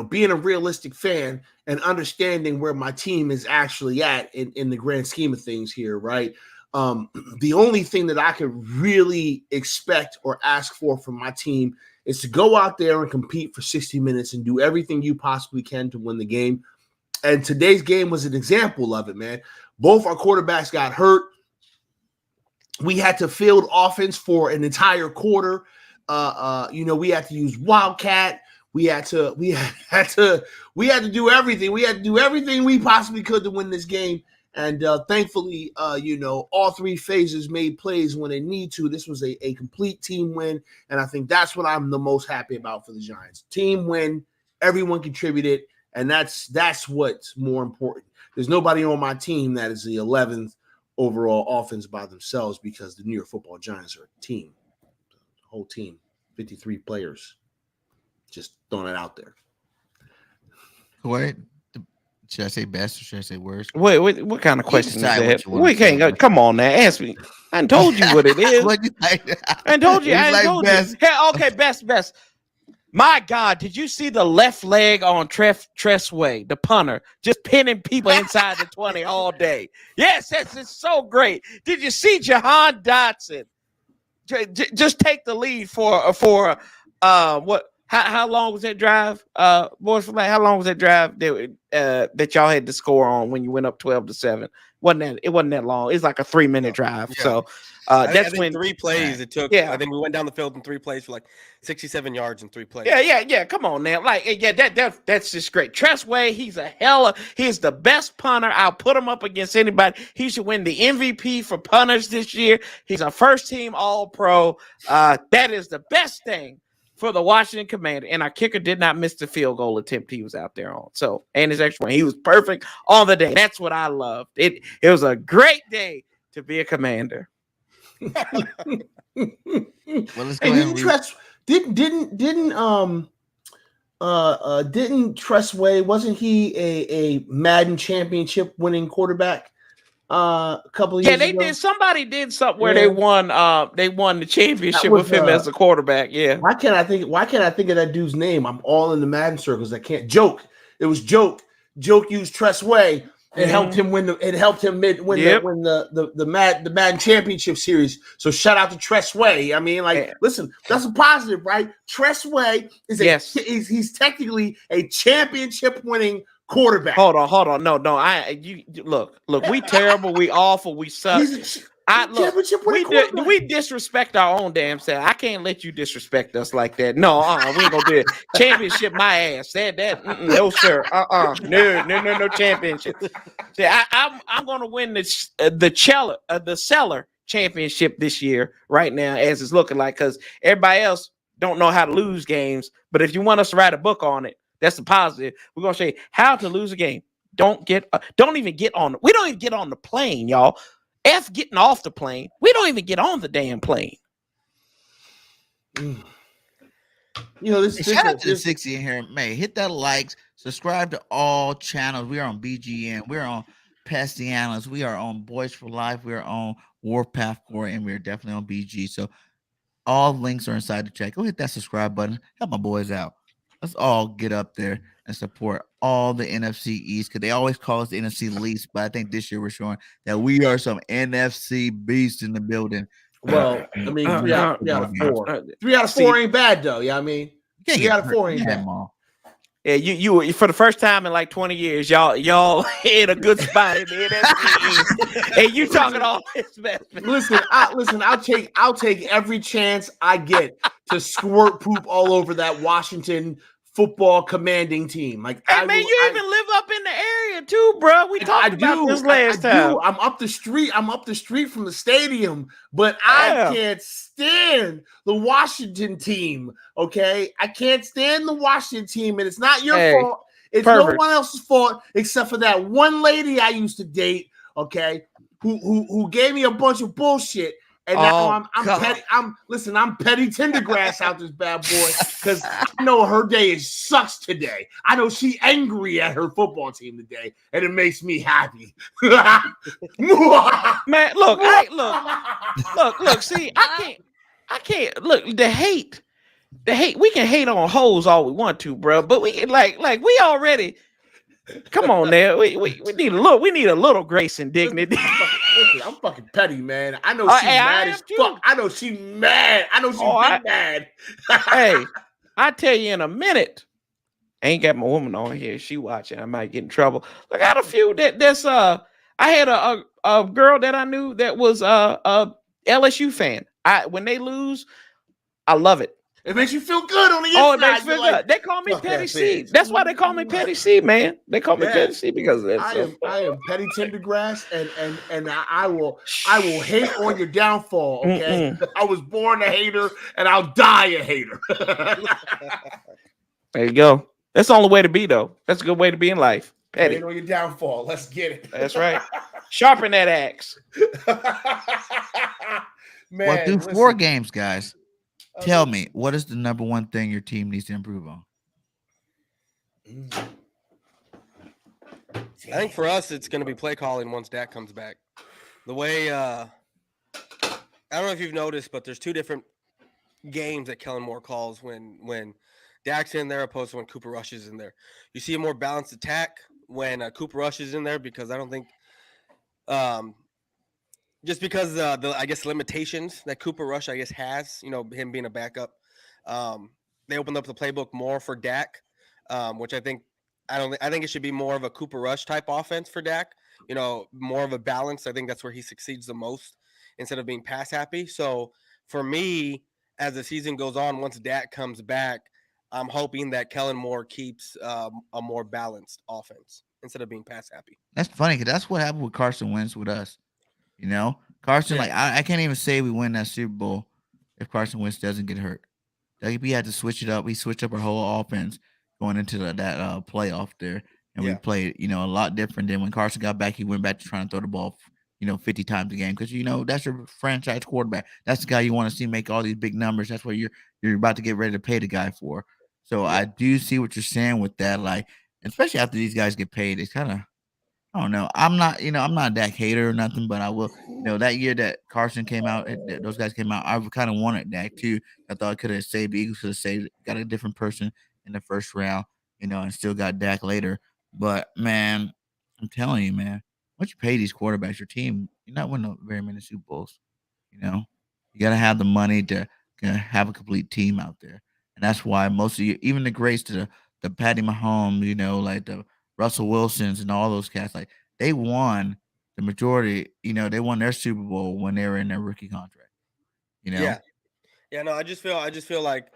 S2: being a realistic fan and understanding where my team is actually at in the grand scheme of things here, right? The only thing that I could really expect or ask for from my team is to go out there and compete for 60 minutes and do everything you possibly can to win the game. And today's game was an example of it, man. Both our quarterbacks got hurt. We had to field offense for an entire quarter. We had to use Wildcat. We had to do everything. We had to do everything we possibly could to win this game. And thankfully, all 3 phases made plays when they need to. This was a complete team win. And I think that's what I'm the most happy about for the Giants. Team win, everyone contributed. And that's what's more important. There's nobody on my team that is the 11th overall offense by themselves because the New York Football Giants are a team. The whole team, 53 players. Just throwing it out there.
S1: Wait, should I say best or should I say worst?
S4: Wait, what kind of question is that?
S1: We
S4: can't go. Come on now, ask me. I ain't told you what it is. I ain't told you.
S1: Best.
S4: Hey, okay, best. My God, did you see the left leg on Tressway, the punter, just pinning people inside the 20 all day? Yes, it's so great. Did you see Jahan Dotson just take the lead for what? How long was that drive? Boys, how long was that drive that y'all had to score on when you went up 12-7? It wasn't that long. It's like a 3-minute drive. Yeah. So that's when
S3: 3 plays it took. Yeah. I think we went down the field in 3 plays for like 67 yards in 3 plays.
S4: Yeah. Come on now. That's just great. Tressway, he's the best punter. I'll put him up against anybody. He should win the MVP for punters this year. He's a first team All-Pro. That is the best thing for the Washington Commander, and our kicker did not miss the field goal attempt he was out there on. So, and his extra one, he was perfect on the day. That's what I loved. It was a great day to be a Commander.
S1: Well, let's go
S2: and didn't Tressway, wasn't he a Madden championship winning quarterback? A couple of years ago.
S4: Did. Somebody did something where they won the championship with him as a quarterback. Yeah.
S2: Why can't I think of that dude's name? I'm all in the Madden circles. I can't. Joke. It was Joke. Joke used Tressway and helped him win the Madden championship series. So shout out to Tressway. Listen, that's a positive, right? Tressway is he's technically a championship winning quarterback.
S4: Hold on. No. Look, we terrible, we awful, we suck. Look, we disrespect our own damn self. I can't let you disrespect us like that. No, we ain't gonna do it. Championship, my ass. No, sir. No championship. See, I'm gonna win the Cellar championship this year, right now, as it's looking like, because everybody else don't know how to lose games. But if you want us to write a book on it, that's the positive. We're gonna say how to lose a game. Don't even get on. We don't even get on the plane, y'all. F getting off the plane. We don't even get on the damn plane.
S2: You know,
S1: shout out to the 60 in here. May hit that likes, subscribe to all channels. We are on BGN, we're on Past the Analyst, we are on Boys for Life, we are on Warpath Core, and we're definitely on BG. So all links are inside the chat. Go hit that subscribe button. Help my boys out. Let's all get up there and support all the NFC East, because they always call us the NFC least. But I think this year we're showing that we are some NFC beasts in the building.
S2: Well, I mean, 3 out of 4. 3 out of 4 ain't bad though. Yeah, I mean, 3 out of 4 ain't bad.
S4: Yeah, you for the first time in like 20 years, y'all in a good spot in the NFC. And you talking all this mess.
S2: Listen, I'll take every chance I get to squirt poop all over that Washington football commanding team. Like,
S4: hey, you even live up in the area too, bro. We talked about this last time.
S2: I'm up the street. I'm up the street from the stadium, but I can't stand the Washington team. Okay, I can't stand the Washington team, and it's not your fault. It's no one else's fault except for that one lady I used to date. Okay, who gave me a bunch of bullshit. And now I'm petty. I'm petty Tendergrass out this bad boy, because I know her day sucks today. I know she angry at her football team today, and it makes me happy.
S4: Man, look. See, I can't. Look, the hate. We can hate on hoes all we want to, bro. But we like we already. Come on, now. We need a little. We need a little grace and dignity.
S2: I'm fucking petty, man. I know she's mad as fuck. I know she's mad. I know she's mad.
S4: Hey, I tell you in a minute. I ain't got my woman on here. She watching. I might get in trouble. Look, I got a few that's I had a girl that I knew that was a LSU fan. When they lose, I love it.
S2: It makes you feel good on the inside.
S4: Oh, it makes me feel good. They call me Petty C. That's why they call me Petty C, man. They call me Petty C because of that.
S2: I am Petty Tendergrass, and I will hate on your downfall. Okay, I was born a hater, and I'll die a hater.
S4: There you go. That's the only way to be, though. That's a good way to be in life. Petty.
S2: Hate on your downfall. Let's get it.
S4: That's right. Sharpen that axe.
S1: Man, well, through 4 games, guys. Tell me, what is the number one thing your team needs to improve on?
S3: I think for us, it's going to be play calling once Dak comes back. The way, I don't know if you've noticed, but there's 2 different games that Kellen Moore calls when Dak's in there opposed to when Cooper Rush is in there. You see a more balanced attack when Cooper Rush is in there, because I don't think just because the I guess limitations that Cooper Rush I guess has, him being a backup, they opened up the playbook more for Dak, which I think it should be more of a Cooper Rush type offense for Dak. More of a balance. I think that's where he succeeds the most instead of being pass happy. So for me, as the season goes on, once Dak comes back, I'm hoping that Kellen Moore keeps a more balanced offense instead of being pass happy.
S1: That's funny, because that's what happened with Carson Wentz with us. Carson, I can't even say we win that Super Bowl if Carson Wentz doesn't get hurt. Like, we had to switch it up. We switched up our whole offense going into that playoff there, and we played, a lot different than when Carson got back. He went back to trying to throw the ball, 50 times a game, because that's your franchise quarterback. That's the guy you want to see make all these big numbers. That's what you're about to get ready to pay the guy for. So I do see what you're saying with that. Like, especially after these guys get paid, it's kind of. I don't know. I'm not a Dak hater or nothing, but I will. That year that Carson came out, those guys came out, I kind of wanted Dak too. I thought I could have saved the Eagles, could have saved, got a different person in the first round, and still got Dak later. But man, I'm telling you, man, once you pay these quarterbacks, your team, you're not winning very many Super Bowls. You got to have the money to have a complete team out there, and that's why most of you, even the greats, to the Patty Mahomes, like the Russell Wilsons and all those cats, like, they won the majority, they won their Super Bowl when they were in their rookie contract.
S3: Yeah. No, I just feel like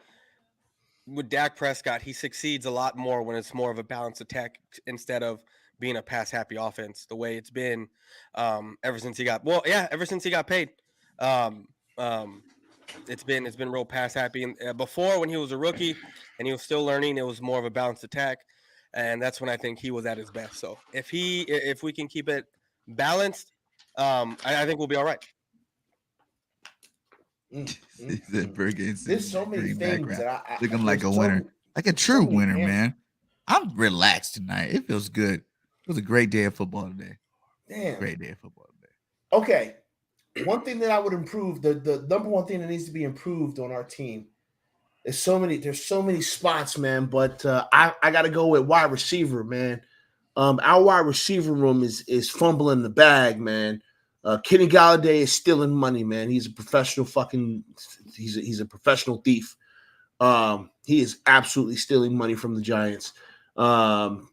S3: with Dak Prescott, he succeeds a lot more when it's more of a balanced attack instead of being a pass happy offense. The way it's been ever since he got paid. Um, it's been real pass happy. And before, when he was a rookie and he was still learning, it was more of a balanced attack, and that's when I think he was at his best. So if we can keep it balanced, I think we'll be all right.
S2: There's so many things that I
S1: looking like a winner, like a true winner, man. I'm relaxed tonight. It feels good. It was a great day of football today.
S2: Damn,
S1: great day of football today.
S2: Okay, one thing that I would improve, the number one thing that needs to be improved on our team. There's so many spots, man. But I got to go with wide receiver, man. Our wide receiver room is fumbling the bag, man. Kenny Galladay is stealing money, man. He's a professional he's a professional thief. He is absolutely stealing money from the Giants. And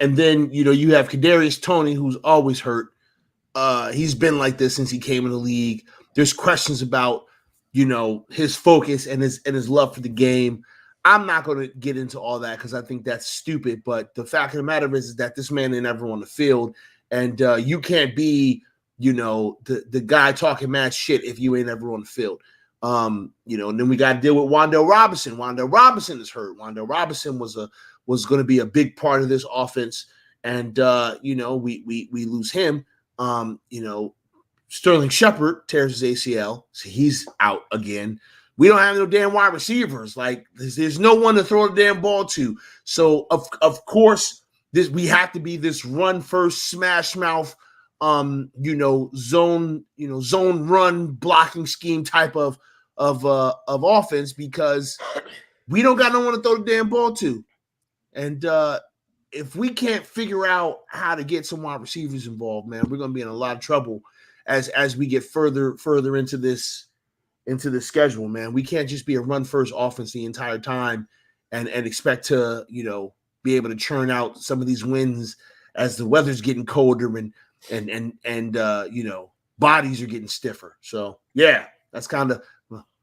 S2: then, you have Kadarius Toney, who's always hurt. He's been like this since he came in the league. There's questions about, his focus and his love for the game. I'm not going to get into all that because I think that's stupid. But the fact of the matter is that this man ain't ever on the field, and you can't be, the guy talking mad shit if you ain't ever on the field. And then we got to deal with Wan'Dale Robinson. Wan'Dale Robinson is hurt. Wan'Dale Robinson was going to be a big part of this offense, and we lose him. Sterling Shepard tears his ACL, so he's out again. We don't have no damn wide receivers. Like there's no one to throw the damn ball to. So of course we have to be this run first, smash mouth, zone run blocking scheme type of offense because we don't got no one to throw the damn ball to. And if we can't figure out how to get some wide receivers involved, man, we're gonna be in a lot of trouble as we get further into this schedule, man. We can't just be a run first offense the entire time and expect to, be able to churn out some of these wins as the weather's getting colder and bodies are getting stiffer. So yeah, that's kind of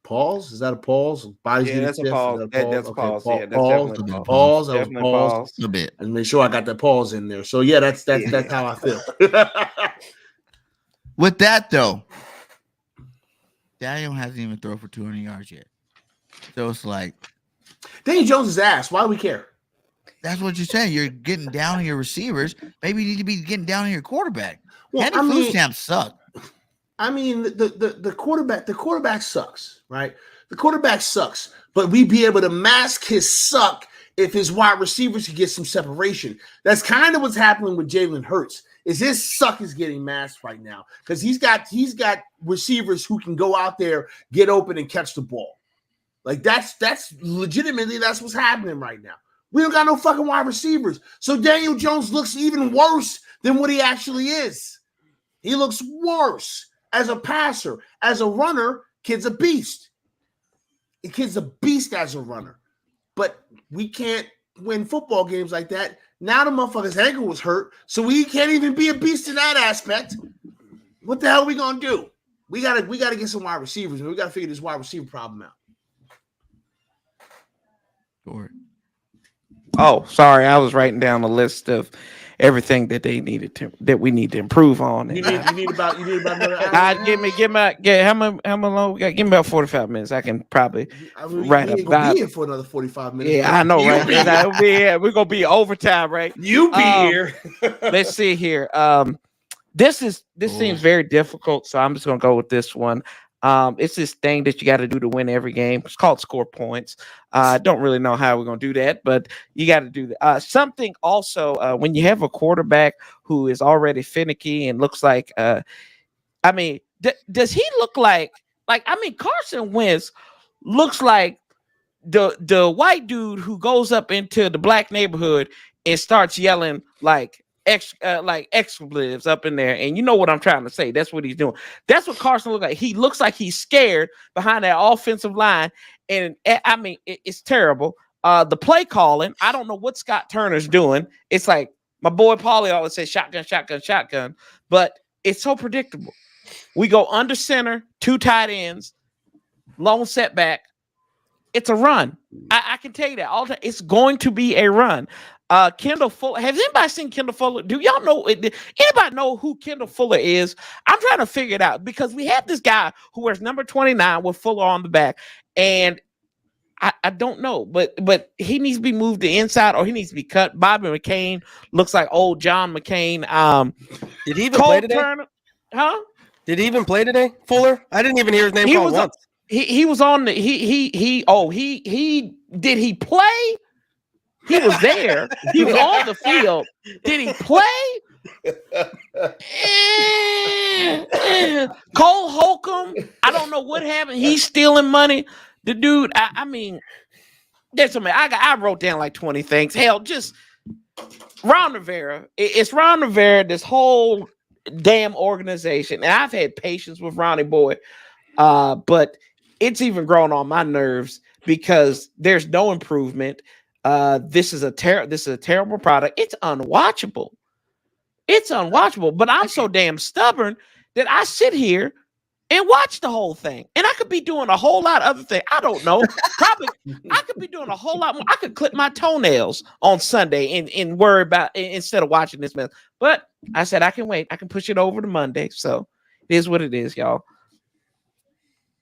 S2: pause. Is that a pause?
S4: Bodies that's a pause. That's
S2: okay.
S4: Pause.
S2: Yeah,
S4: that's
S2: definitely
S4: pause.
S2: Pause.
S4: That was
S2: pause.
S1: A bit.
S2: And make sure I got that pause in there. So yeah, that's how I feel.
S1: With that though, Daniel hasn't even thrown for 200 yards yet. So it's like
S2: Daniel Jones' ass. Why do we care?
S1: That's what you're saying. You're getting down on your receivers. Maybe you need to be getting down on your quarterback.
S2: Well,
S1: Stamps suck.
S2: I mean, the quarterback sucks, right? The quarterback sucks, but we be able to mask his suck if his wide receivers can get some separation. That's kind of what's happening with Jalen Hurts. Is his suck is getting masked right now because he's got receivers who can go out there, get open, and catch the ball. Like that's legitimately that's what's happening right now. We don't got no fucking wide receivers. So Daniel Jones looks even worse than what he actually is. He looks worse as a passer. As a runner, kid's a beast. The kid's a beast as a runner. But we can't win football games like that. Now the motherfucker's ankle was hurt, so we can't even be a beast in that aspect. What the hell are we gonna do? We gotta get some wide receivers, and we gotta figure this wide receiver problem out.
S1: Sure.
S4: Oh, sorry, I was writing down a list of everything that we need to improve on.
S2: You need about another hour.
S4: Give me how long we got? Give me about 45 minutes. I can probably write
S2: a vibe. Be here for another 45 minutes.
S4: Yeah, I know, right? We're gonna be overtime, right?
S2: You be here.
S4: Let's see here. This seems very difficult, so I'm just gonna go with this one. It's this thing that you got to do to win every game. It's called score points. I don't really know how we're going to do that, but you got to do that. Something also, when you have a quarterback who is already finicky and looks like, does he look like Carson Wentz looks like the white dude who goes up into the black neighborhood and starts yelling like expletives up in there, and you know what I'm trying to say. That's what he's doing. That's what Carson looks like. He looks like he's scared behind that offensive line, and it's terrible. The play calling, I don't know what Scott Turner's doing. It's like My boy Paulie always says shotgun, shotgun, shotgun, but it's so predictable. We go under center, 2 tight ends, long setback. It's a run. I can tell you that all the time. It's going to be a run. Kendall Fuller. Has anybody seen Kendall Fuller? Do y'all know? Anybody know who Kendall Fuller is? I'm trying to figure it out because we have this guy who wears number 29 with Fuller on the back, and I don't know, but he needs to be moved to inside or he needs to be cut. Bobby McCain looks like old John McCain.
S3: Did he even
S4: Cole
S3: play today?
S4: Turner, huh?
S3: Did he even play today? Fuller? I didn't even hear his name called once.
S4: He was on the he did he play? He was there. He was on the field. Did he play? Cole Holcomb. I don't know what happened. He's stealing money. The dude, I mean, there's something. I wrote down like 20 things. Hell, just Ron Rivera. It's Ron Rivera, this whole damn organization. And I've had patience with Ronnie Boy, but it's even grown on my nerves because there's no improvement. This is a terrible product. It's unwatchable. It's unwatchable. But I'm so damn stubborn that I sit here and watch the whole thing. And I could be doing a whole lot of other things. I don't know. Probably I could be doing a whole lot more. I could clip my toenails on Sunday and worry about instead of watching this mess. But I said I can wait. I can push it over to Monday. So it is what it is, y'all.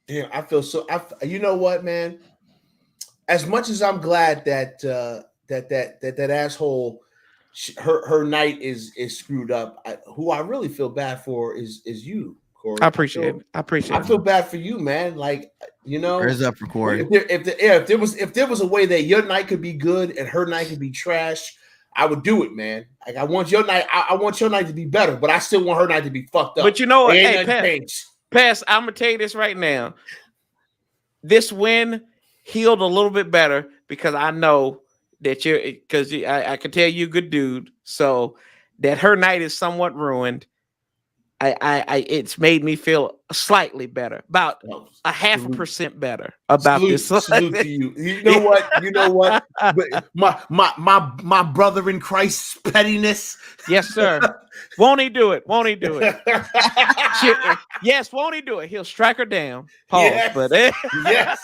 S2: Damn, I feel so. You know what, man? As much as I'm glad that that asshole, her night is screwed up. Who I really feel bad for is you, Corey.
S4: I appreciate it. I
S2: feel bad for you, man. Like, you know,
S1: Prayers up for Corey.
S2: If there was a way that your night could be good and her night could be trash, I would do it, man. Like, I want your night. I want your night to be better, but I still want her night to be fucked up.
S4: But you know what? Hey, Pass, I'm gonna tell you this right now. This win healed a little bit better because I know that I can tell you're a good dude. So that her night is somewhat ruined. It's made me feel slightly better, about 0.5% better about this.
S2: Salute to you. You know what? You know what? My brother in Christ's pettiness.
S4: Yes, sir. Won't he do it? Won't he do it? Yes, won't he do it? He'll strike her down. Pause.
S2: Yes.
S4: But
S2: yes.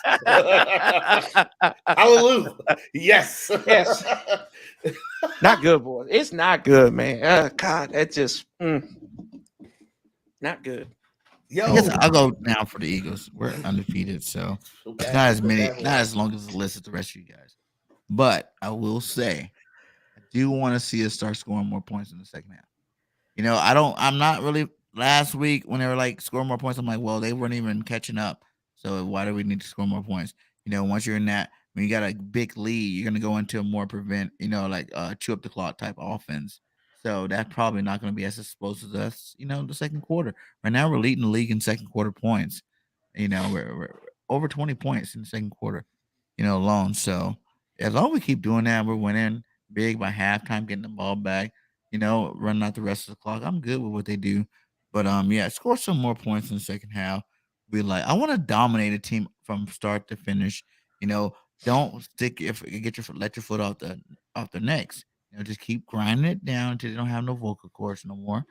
S2: Hallelujah. Yes.
S4: Yes. Not good, boys. It's not good, man. God, that's just not good.
S2: Yo,
S1: I guess I'll go now for the Eagles. We're undefeated, so it's not as long as the list as the rest of you guys. But I will say, I do want to see us start scoring more points in the second half. You know, I'm not really. Last week when they were like scoring more points, I'm like, well, they weren't even catching up. So why do we need to score more points? You know, once you're in that, when you got a big lead, you're gonna go into a more chew up the clock type offense. So that's probably not going to be as explosive as us, the second quarter. Right now, we're leading the league in second quarter points. We're over 20 points in the second quarter, alone. So as long as we keep doing that, we're winning big by halftime, getting the ball back, running out the rest of the clock. I'm good with what they do. But, score some more points in the second half. I want to dominate a team from start to finish. Don't let your foot off the necks. Just keep grinding it down until they don't have no vocal cords no more,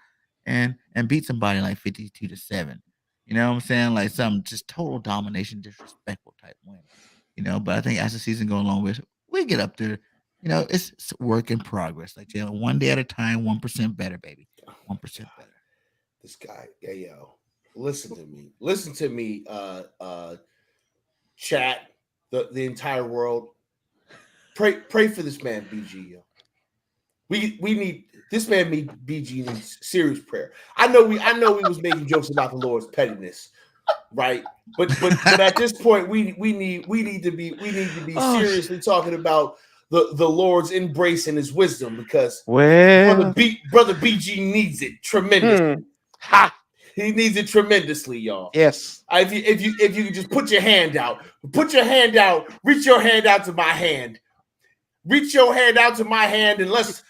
S1: and beat somebody like 52-7. You know what I'm saying? Like some just total domination, disrespectful type win. But I think as the season goes along we get up there. It's work in progress. Like one day at a time, 1% better, baby. 1% better.
S2: This guy, yo, listen to me, chat, the entire world. Pray for this man, BG, yo. We need this man. BG needs serious prayer. I know we was making jokes about the Lord's pettiness, right? But at this point, we need to be seriously talking about the Lord's embrace and His wisdom, because brother BG needs it tremendously. He needs it tremendously, y'all.
S4: Yes.
S2: If you could just put your hand out, reach your hand out to my hand. Reach your hand out to my hand and let's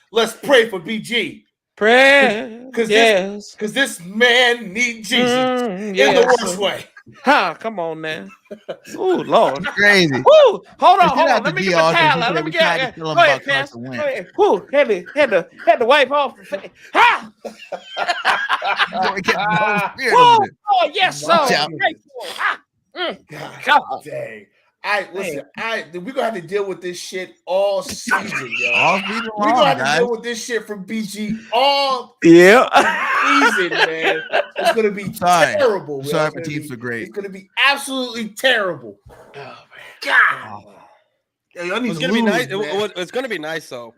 S2: pray for BG.
S4: Pray,
S2: because this man needs Jesus in the worst way.
S4: Come on now. Oh Lord.
S1: Crazy.
S4: Woo! Hold
S1: Shout
S4: on.
S1: out
S4: Let
S1: to
S4: me
S1: D.
S4: get my
S1: Aldridge,
S4: towel
S1: who
S4: out.
S1: said
S4: Let me
S1: we tried to
S4: get.
S1: tell him
S4: Go ahead,
S1: about
S4: Pence.
S1: Carson
S4: Go
S1: Wentz.
S4: ahead. Woo! Had to wipe off the face. Ha!
S1: Boy, kept the whole spirit over
S4: Woo!
S1: there.
S4: Oh yes,
S1: Watch
S4: sir.
S1: out.
S4: Grateful. Ha!
S2: God
S4: God.
S2: dang. Listen, we're gonna have to deal with this shit all season, yo.
S1: All season
S2: We're gonna
S1: long,
S2: have to
S1: guys.
S2: deal with this shit from BG all
S4: Yeah.
S2: season, man. It's gonna be
S1: Sorry.
S2: terrible,
S1: I'm
S2: man.
S1: sorry
S2: It's
S1: for
S2: gonna
S1: teams
S2: be-
S1: so great.
S2: It's gonna be absolutely terrible.
S4: Oh man.
S2: God. Yo, y'all need
S3: It's
S2: to
S3: gonna be
S2: lose,
S3: nice.
S2: man.
S3: It's gonna be nice though,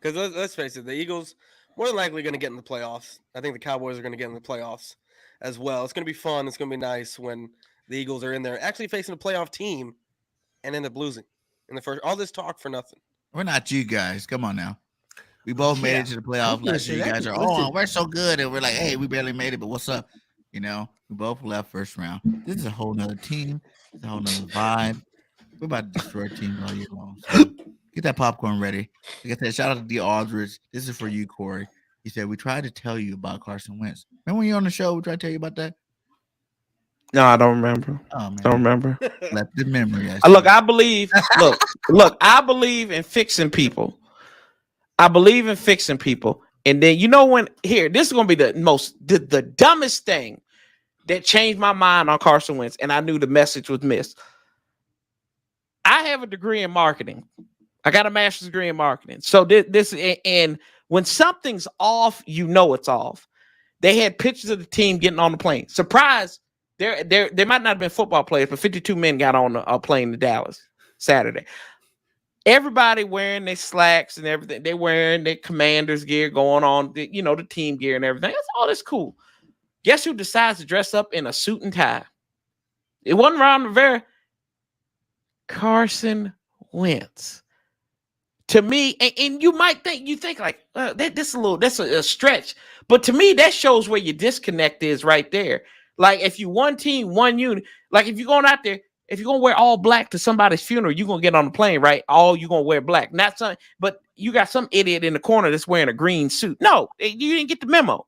S3: because let's face it, the Eagles more than likely going to get in the playoffs. I think the Cowboys are going to get in the playoffs as well. It's going to be fun. It's going to be nice when the Eagles are in there actually facing a playoff team and end up losing in the first. All this talk for nothing.
S1: We're not you guys. Come on now. We both made it to the playoffs last year. You guys are, we're so good. And we're like, hey, we barely made it, but what's up? You know, we both left first round. This is a whole nother team. It's a whole nother vibe. We're about to destroy teams all year long. So get that popcorn ready. Like I said, shout out to D. Aldridge. This is for you, Corey. He said, we tried to tell you about Carson Wentz. Remember when you were on the show? We tried to tell you about that?
S4: No, I don't remember.
S1: Oh, man.
S4: Don't remember.
S1: Left the memory.
S4: Look, I believe. Look, I believe in fixing people. I believe in fixing people. And then this is gonna be the dumbest thing that changed my mind on Carson Wentz, and I knew the message was missed. I have a degree in marketing. I got a master's degree in marketing. So this and when something's off, you know it's off. They had pictures of the team getting on the plane. Surprise! There might not have been football players, but 52 men got on a plane to Dallas Saturday. Everybody wearing their slacks and everything. They wearing their commander's gear, going on the team gear and everything. That's all. That's cool. Guess who decides to dress up in a suit and tie? It wasn't Ron Rivera. Carson Wentz. To me, and you might think like that's a stretch, but to me that shows where your disconnect is right there. Like if you one team, one unit, like if you're going out there, if you're gonna wear all black to somebody's funeral, you're gonna get on the plane, right? All you're gonna wear black, not some, but you got some idiot in the corner that's wearing a green suit. No, you didn't get the memo.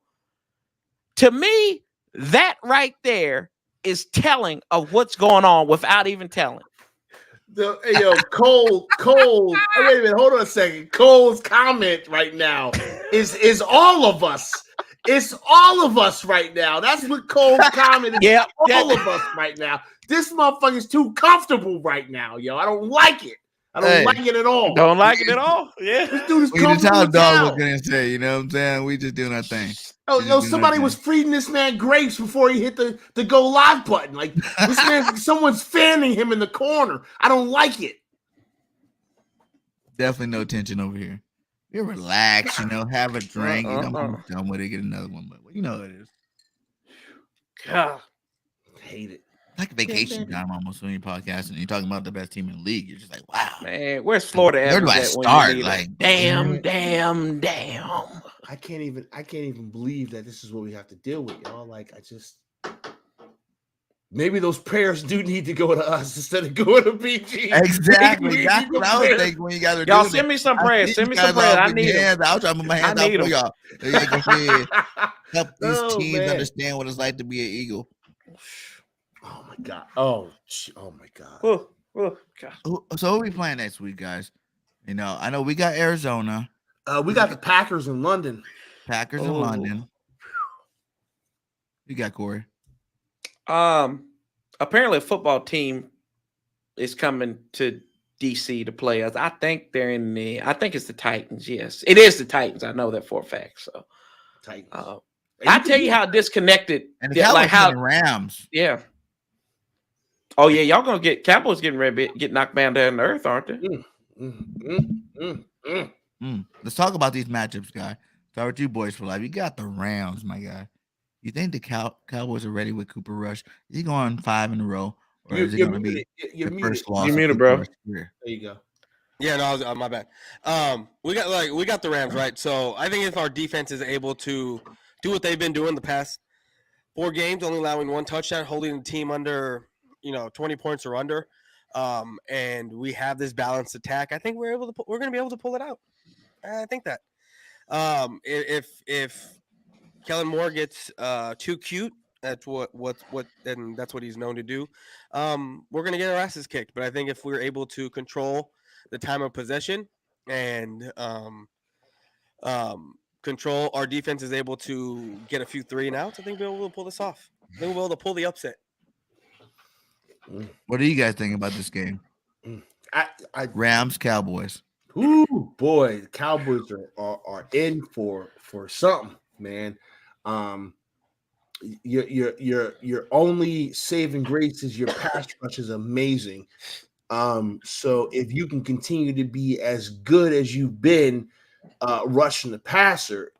S4: To me, that right there is telling of what's going on without even telling.
S2: Cole. Wait a minute, hold on a second. Cole's comment right now is all of us. It's all of us right now. That's what Cole's comment is.
S4: Yeah,
S2: all of us right now. This motherfucker's too comfortable right now, yo. I don't like it. I don't like it at all.
S4: Don't like it at all. Yeah.
S2: This dude is
S1: We the
S2: comfortable
S1: top
S2: as
S1: dog
S2: hell.
S1: was gonna say, you know what I'm saying? We just doing our thing.
S2: Somebody was feeding this man grapes before he hit the go live button. Like this man, someone's fanning him in the corner. I don't like it.
S1: Definitely no tension over here. You relax, have a drink. I'm done with it. Get another one, but you know what it is.
S4: God,
S2: I hate it.
S1: Like vacation time almost when you're podcasting and you're talking about the best team in the league. You're just like, wow,
S4: man, where's Florida?
S1: Where do I start? Like,
S4: damn.
S2: I can't even believe that this is what we have to deal with, y'all. Like, maybe those prayers do need to go to us instead of going to BG.
S1: Exactly. That's what I was thinking when you guys are
S4: y'all
S1: doing
S4: send
S1: it.
S4: me some prayers. Send me some prayers. I need them.
S1: I'll try to put my hands out for y'all. Go ahead. Help these teams understand what it's like to be an Eagle.
S2: Oh my God. Oh my God.
S4: Oh God.
S1: So who are we playing next week, guys? I know we got Arizona.
S2: We got the Packers in London.
S1: Packers in London. You got Corey.
S4: Apparently a football team is coming to DC to play us. I think I think it's the Titans. Yes, it is the Titans. I know that for a fact. So
S2: Titans.
S4: I tell you how disconnected
S1: and the Cowboys
S4: how
S1: Rams.
S4: Yeah. Oh yeah, y'all gonna get Cowboys getting ready to get knocked down to earth, aren't they?
S1: Let's talk about these matchups, guy. Start with you boys for life. You got the Rams, my guy. You think the Cowboys are ready with Cooper Rush? Is he going 5 in a row, or is it going to be the first loss?
S4: You're muted, bro.
S2: There you go.
S3: Yeah, no, my bad. We got the Rams, right? So I think if our defense is able to do what they've been doing the past 4 games, only allowing 1 touchdown, holding the team under 20 points or under, and we have this balanced attack, I think we're going to be able to pull it out. I think that if Kellen Moore gets too cute That's and that's what he's known to do. We're gonna get our asses kicked. But I think if we're able to control the time of possession and control, our defense is able to get a few 3 and outs, I think we'll be able to pull this off. I think we'll be able to pull the upset.
S1: What do you guys think about this game? Rams, Cowboys.
S2: Ooh, boy, the Cowboys are in for something, man. Your only saving grace is your pass rush is amazing. So if you can continue to be as good as you've been rushing the passer,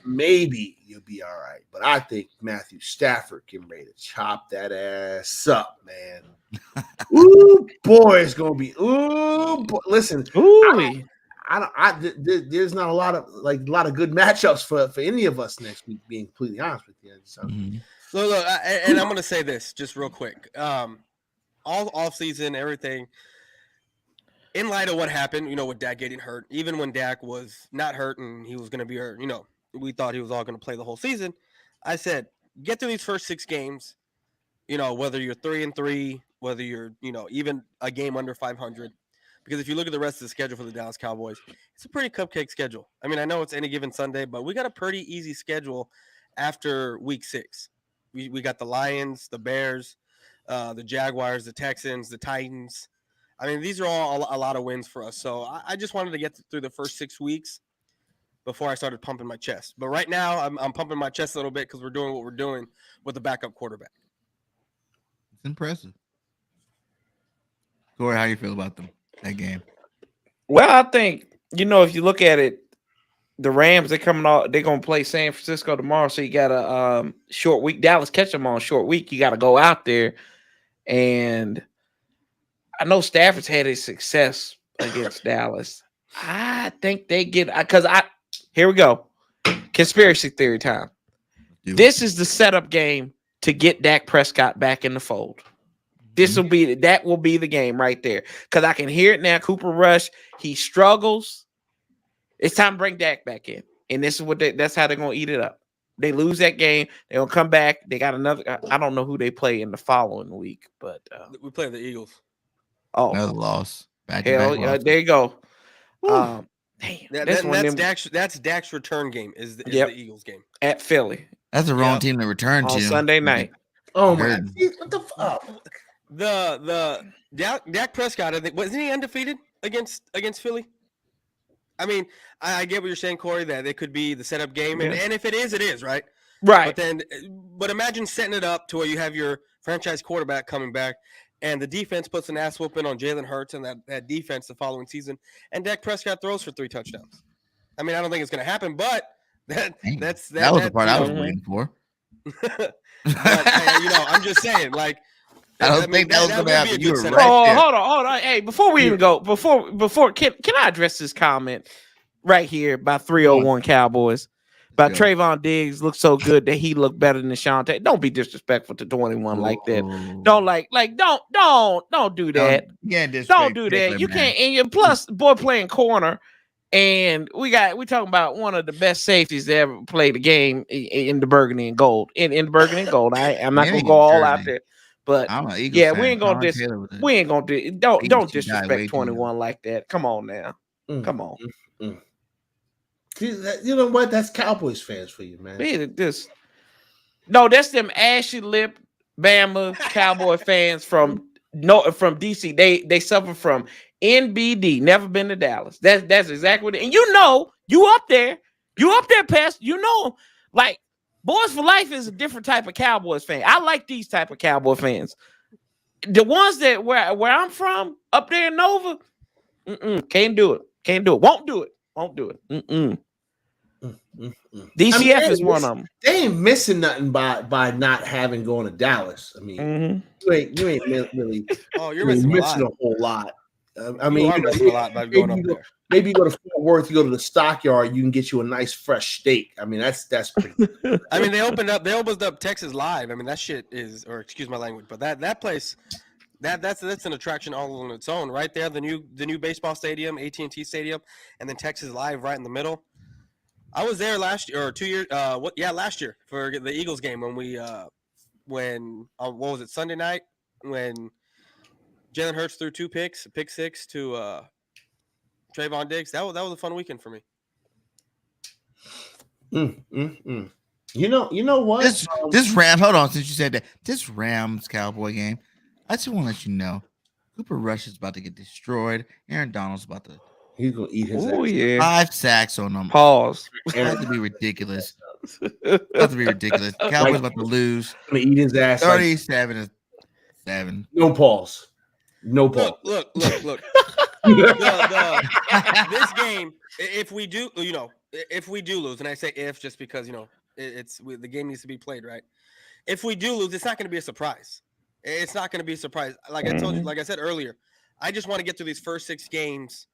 S2: maybe you'll be all right. But I think Matthew Stafford getting ready to chop that ass up, man. Ooh, boy, it's gonna be. Ooh, boy. Listen.
S4: Ooh.
S2: There's not a lot of good matchups for any of us next week. Being completely honest with you, so.
S3: Look, and I'm gonna say this just real quick. All off season, everything. In light of what happened, with Dak getting hurt, even when Dak was not hurt and he was going to be hurt, we thought he was all going to play the whole season. I said, get through these first 6 games, whether you're 3-3, whether you're, even a game under 500. Because if you look at the rest of the schedule for the Dallas Cowboys, it's a pretty cupcake schedule. I mean, I know it's any given Sunday, but we got a pretty easy schedule after week 6. We got the Lions, the Bears, the Jaguars, the Texans, the Titans. I mean, these are all a lot of wins for us. So I just wanted to get through the first 6 weeks before I started pumping my chest. But right now, I'm pumping my chest a little bit because we're doing what we're doing with the backup quarterback.
S1: It's impressive. Corey, how you feel about that game?
S4: Well, I think, if you look at it, the Rams, they're going to play San Francisco tomorrow. So you got a short week. Dallas catch them on a short week. You got to go out there. And I know Stafford's had his success against Dallas. I think they get here we go. Conspiracy theory time. This is the setup game to get Dak Prescott back in the fold. That will be the game right there. Because I can hear it now. Cooper Rush, he struggles. It's time to bring Dak back in. And this is that's how they're gonna eat it up. They lose that game, they're gonna come back. They got another. I don't know who they play in the following week, but
S3: we play the Eagles.
S4: Oh,
S1: another loss.
S4: Hell, there you go. Damn,
S3: that's Dak's return game. Is the Eagles game
S4: at Philly?
S1: That's the wrong team to return to
S4: on Sunday night.
S2: Oh my! What the fuck?
S3: The Dak Prescott, I think, wasn't he undefeated against Philly? I mean, I get what you're saying, Corey, that it could be the setup game, and if it is, right?
S4: Right.
S3: But imagine setting it up to where you have your franchise quarterback coming back, and the defense puts an ass whooping on Jalen Hurts and that defense the following season, and Dak Prescott throws for 3 touchdowns. I mean, I don't think it's going to happen, but that was
S1: the part I was waiting for.
S3: But, I'm just saying, like,
S1: I don't think that was going to happen. You were right
S4: there. Hold on. Hey, before we even go, before can I address this comment right here by 301 Cowboys? But Trayvon Diggs looks so good that he looked better than Shante. Don't be disrespectful to 21 like that. Don't don't do that. Don't do that. You can't. And plus, boy playing corner, and we talking about one of the best safeties to ever play the game in the burgundy and gold. In the burgundy and gold. I'm not gonna go all out there, but we ain't gonna don't disrespect 21 like that. Come on now. Come on.
S2: You know what? That's Cowboys fans for you, man.
S4: No, that's them ashy lip Bama Cowboy fans from DC. They suffer from NBD. Never been to Dallas. That's exactly what. And you up there, Pest. Like Boys for Life is a different type of Cowboys fan. I like these type of Cowboy fans. The ones that where I'm from, up there in Nova, can't do it. Won't do it. DCF is one of them.
S2: They ain't missing nothing by not having going to Dallas. I mean, you ain't really.
S3: Oh, you're missing
S2: a whole lot.
S3: You are missing a lot by going up there.
S2: Maybe you go to Fort Worth, you go to the stockyard, you can get you a nice fresh steak. I mean, that's pretty.
S3: I mean, they opened up Texas Live. I mean, that shit is, or excuse my language, but that place. That's an attraction all on its own, right there. The new baseball stadium, AT&T Stadium, and then Texas Live right in the middle. I was there last year or 2 years. Last year for the Eagles game when we what was it, Sunday night, when Jalen Hurts threw 2 picks, pick 6 to Trayvon Diggs. That was a fun weekend for me.
S2: You know what?
S1: This Rams. Hold on, since you said that, this Rams Cowboy game, I just want to let you know, Cooper Rush is about to get destroyed. Aaron Donald's about to.
S2: He's gonna eat his.
S4: Oh yeah.
S1: 5 sacks on them.
S4: Pause.
S1: About to be ridiculous. About to be ridiculous. Cowboys about to lose.
S2: Gonna eat his ass.
S1: 37-7.
S2: No pause. No pause.
S3: Look. This game, if we do lose, and I say if just because the game needs to be played right. If we do lose, it's not going to be a surprise. It's not going to be a surprise. Like I told you, like I said earlier, I just want to get through these first 6 games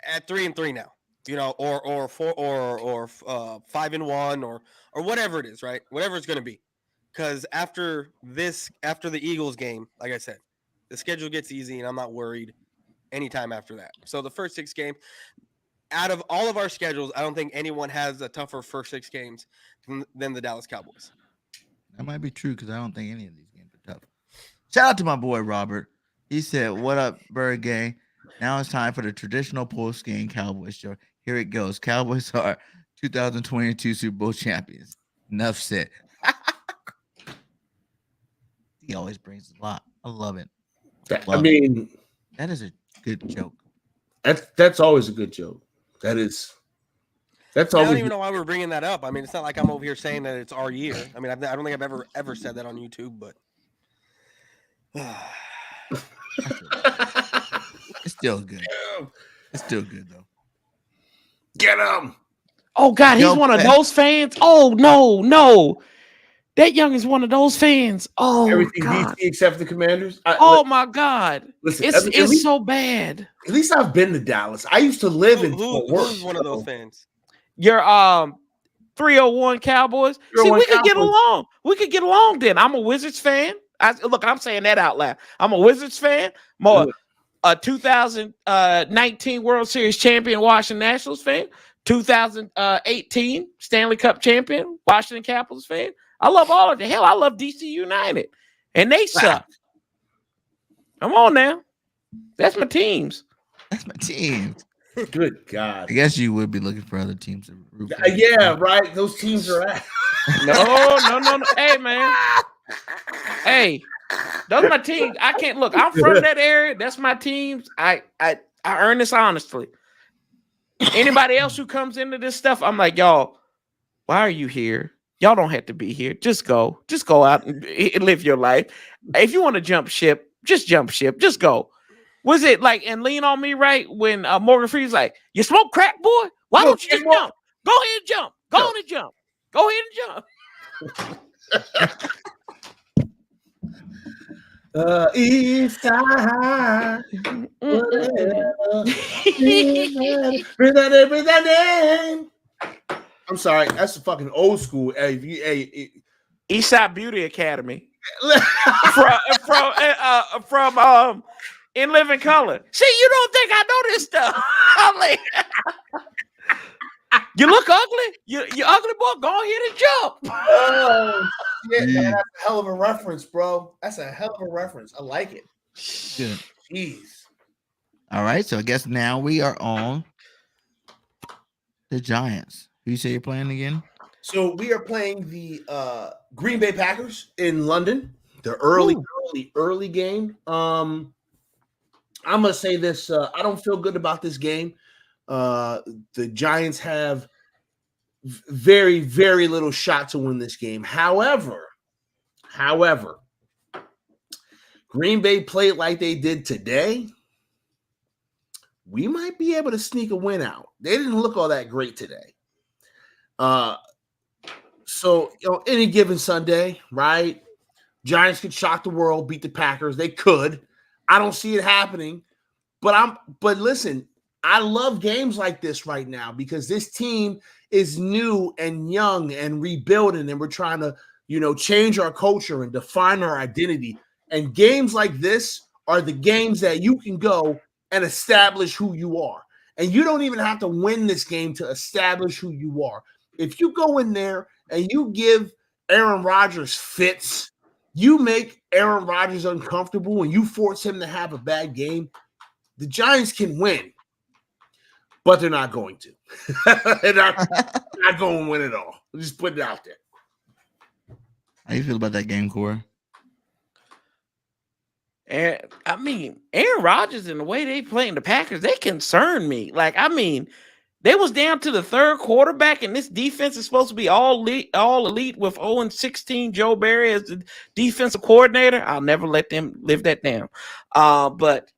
S3: at 3-3 now. Or 4 or 5-1 or whatever it is, right? Whatever it's going to be, because after the Eagles game, like I said, the schedule gets easy, and I'm not worried anytime after that. So the first 6 games, out of all of our schedules, I don't think anyone has a tougher first 6 games than the Dallas Cowboys.
S1: That might be true because I don't think any of these games are tough. Shout out to my boy Robert. He said, "What up, Bird Gang? Now it's time for the traditional post-game Cowboys show. Here it goes. Cowboys are 2022 Super Bowl champions." Enough said. He always brings a lot. I love it. That is a good joke.
S2: That's always a good joke. That's always.
S3: I don't even know why we're bringing that up. I mean, it's not like I'm over here saying that it's our year. I mean, I don't think I've ever said that on YouTube, but
S1: it's still good. It's still good though.
S2: Get him!
S4: Oh God, he's one of those fans. Oh no, that young is one of those fans. Oh,
S2: everything
S4: God.
S2: DC except the Commanders.
S4: My God,
S2: listen,
S4: it's so bad.
S2: At least I've been to Dallas. I used to live in Fort Worth.
S3: Who's one of those fans?
S4: You're 301 Cowboys.
S2: 301
S4: See, we could get
S2: Cowboys.
S4: along. We could get along then. I'm a Wizards fan. I'm saying that out loud. I'm a Wizards fan. More a 2019 World Series champion Washington Nationals fan. 2018 Stanley Cup champion Washington Capitals fan. I love all of the hell. I love DC United, and they suck. Come on now, that's my teams.
S1: That's my team.
S2: Good God.
S1: I guess you would be looking for other teams to root for.
S2: Yeah, right. Those teams are at.
S4: No. Hey, man. Hey, those are my teams. I can't look. I'm from that area. That's my teams. I earn this honestly. Anybody else who comes into this stuff, I'm like, y'all, why are you here? Y'all don't have to be here. Just go out and live your life. If you want to jump ship, just jump ship. Just go. Was it like, and lean on me, right? When Morgan Freeman's like, you smoke crack, boy? Why don't you just jump? Go ahead and jump. Go on and jump. Go ahead and jump.
S2: East side. Bring that name. I'm sorry, that's a fucking old school.
S4: Eastside Beauty Academy from In Living Color. See, you don't think I know this stuff? I'm like, you look ugly. You ugly, boy. Go ahead and jump.
S2: Oh shit, man, that's a hell of a reference, bro. That's a hell of a reference. I like it.
S1: Good.
S2: Jeez.
S1: All right, so I guess now we are on the Giants. Who you say you're playing again?
S2: So we are playing the Green Bay Packers in London. The early game. I'm gonna say this. I don't feel good about this game. The Giants have very, very little shot to win this game. However, Green Bay played like they did today. We might be able to sneak a win out. They didn't look all that great today. So any given Sunday, right? Giants could shock the world, beat the Packers. They could. I don't see it happening. But listen, I love games like this right now because this team is new and young and rebuilding, and we're trying to, change our culture and define our identity. And games like this are the games that you can go and establish who you are. And you don't even have to win this game to establish who you are. If you go in there and you give Aaron Rodgers fits, you make Aaron Rodgers uncomfortable and you force him to have a bad game, the Giants can win, but they're not going to. They're not going to win at all. Just put it out there.
S1: How you feel about that game, Corey?
S4: And I mean, Aaron Rodgers and the way they playing the Packers, they concern me. Like, I mean, they was down to the third quarterback, and this defense is supposed to be all elite with 0-16 Joe Barry as the defensive coordinator. I'll never let them live that down. But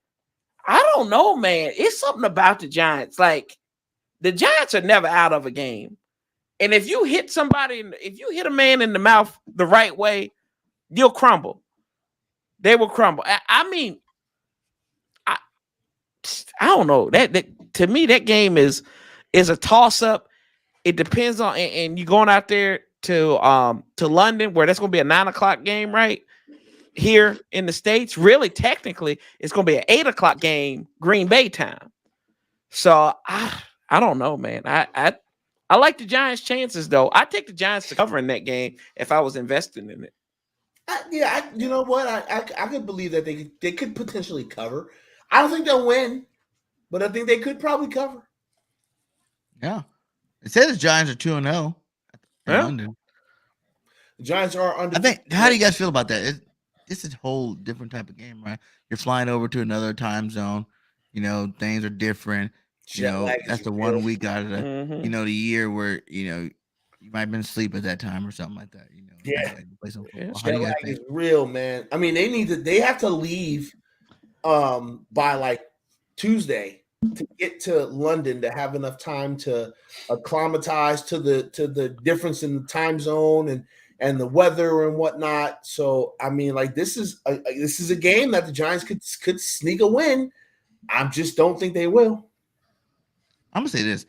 S4: I don't know, man. It's something about the Giants. Like, the Giants are never out of a game. And if you hit somebody, if you hit a man in the mouth the right way, you'll crumble. They will crumble. I mean, I don't know. That to me, that game is a toss up. It depends on, and you're going out there to London, where that's going to be a 9:00 game, right? Here in the States, really, technically, it's going to be an 8:00 game, Green Bay time. So I don't know, man. I like the Giants' chances, though. I take the Giants to cover in that game if I was investing in it.
S2: You know what? I could believe that they could potentially cover. I don't think they'll win, but I think they could probably cover.
S1: Yeah. It says the Giants are 2-0 in London.
S2: The Giants are under.
S1: I think. How do you guys feel about that? It's a whole different type of game, right? You're flying over to another time zone. You know, things are different. You know, that's the 1 week out of the the year where you might have been asleep at that time or something like that.
S2: Yeah.
S1: Play some football.
S2: Jet lag is real, man. I mean, they have to leave by like Tuesday to get to London to have enough time to acclimatize to the difference in the time zone and the weather and whatnot. So I mean, like this is a game that the Giants could sneak a win. I just don't think they will.
S1: I'm gonna say this.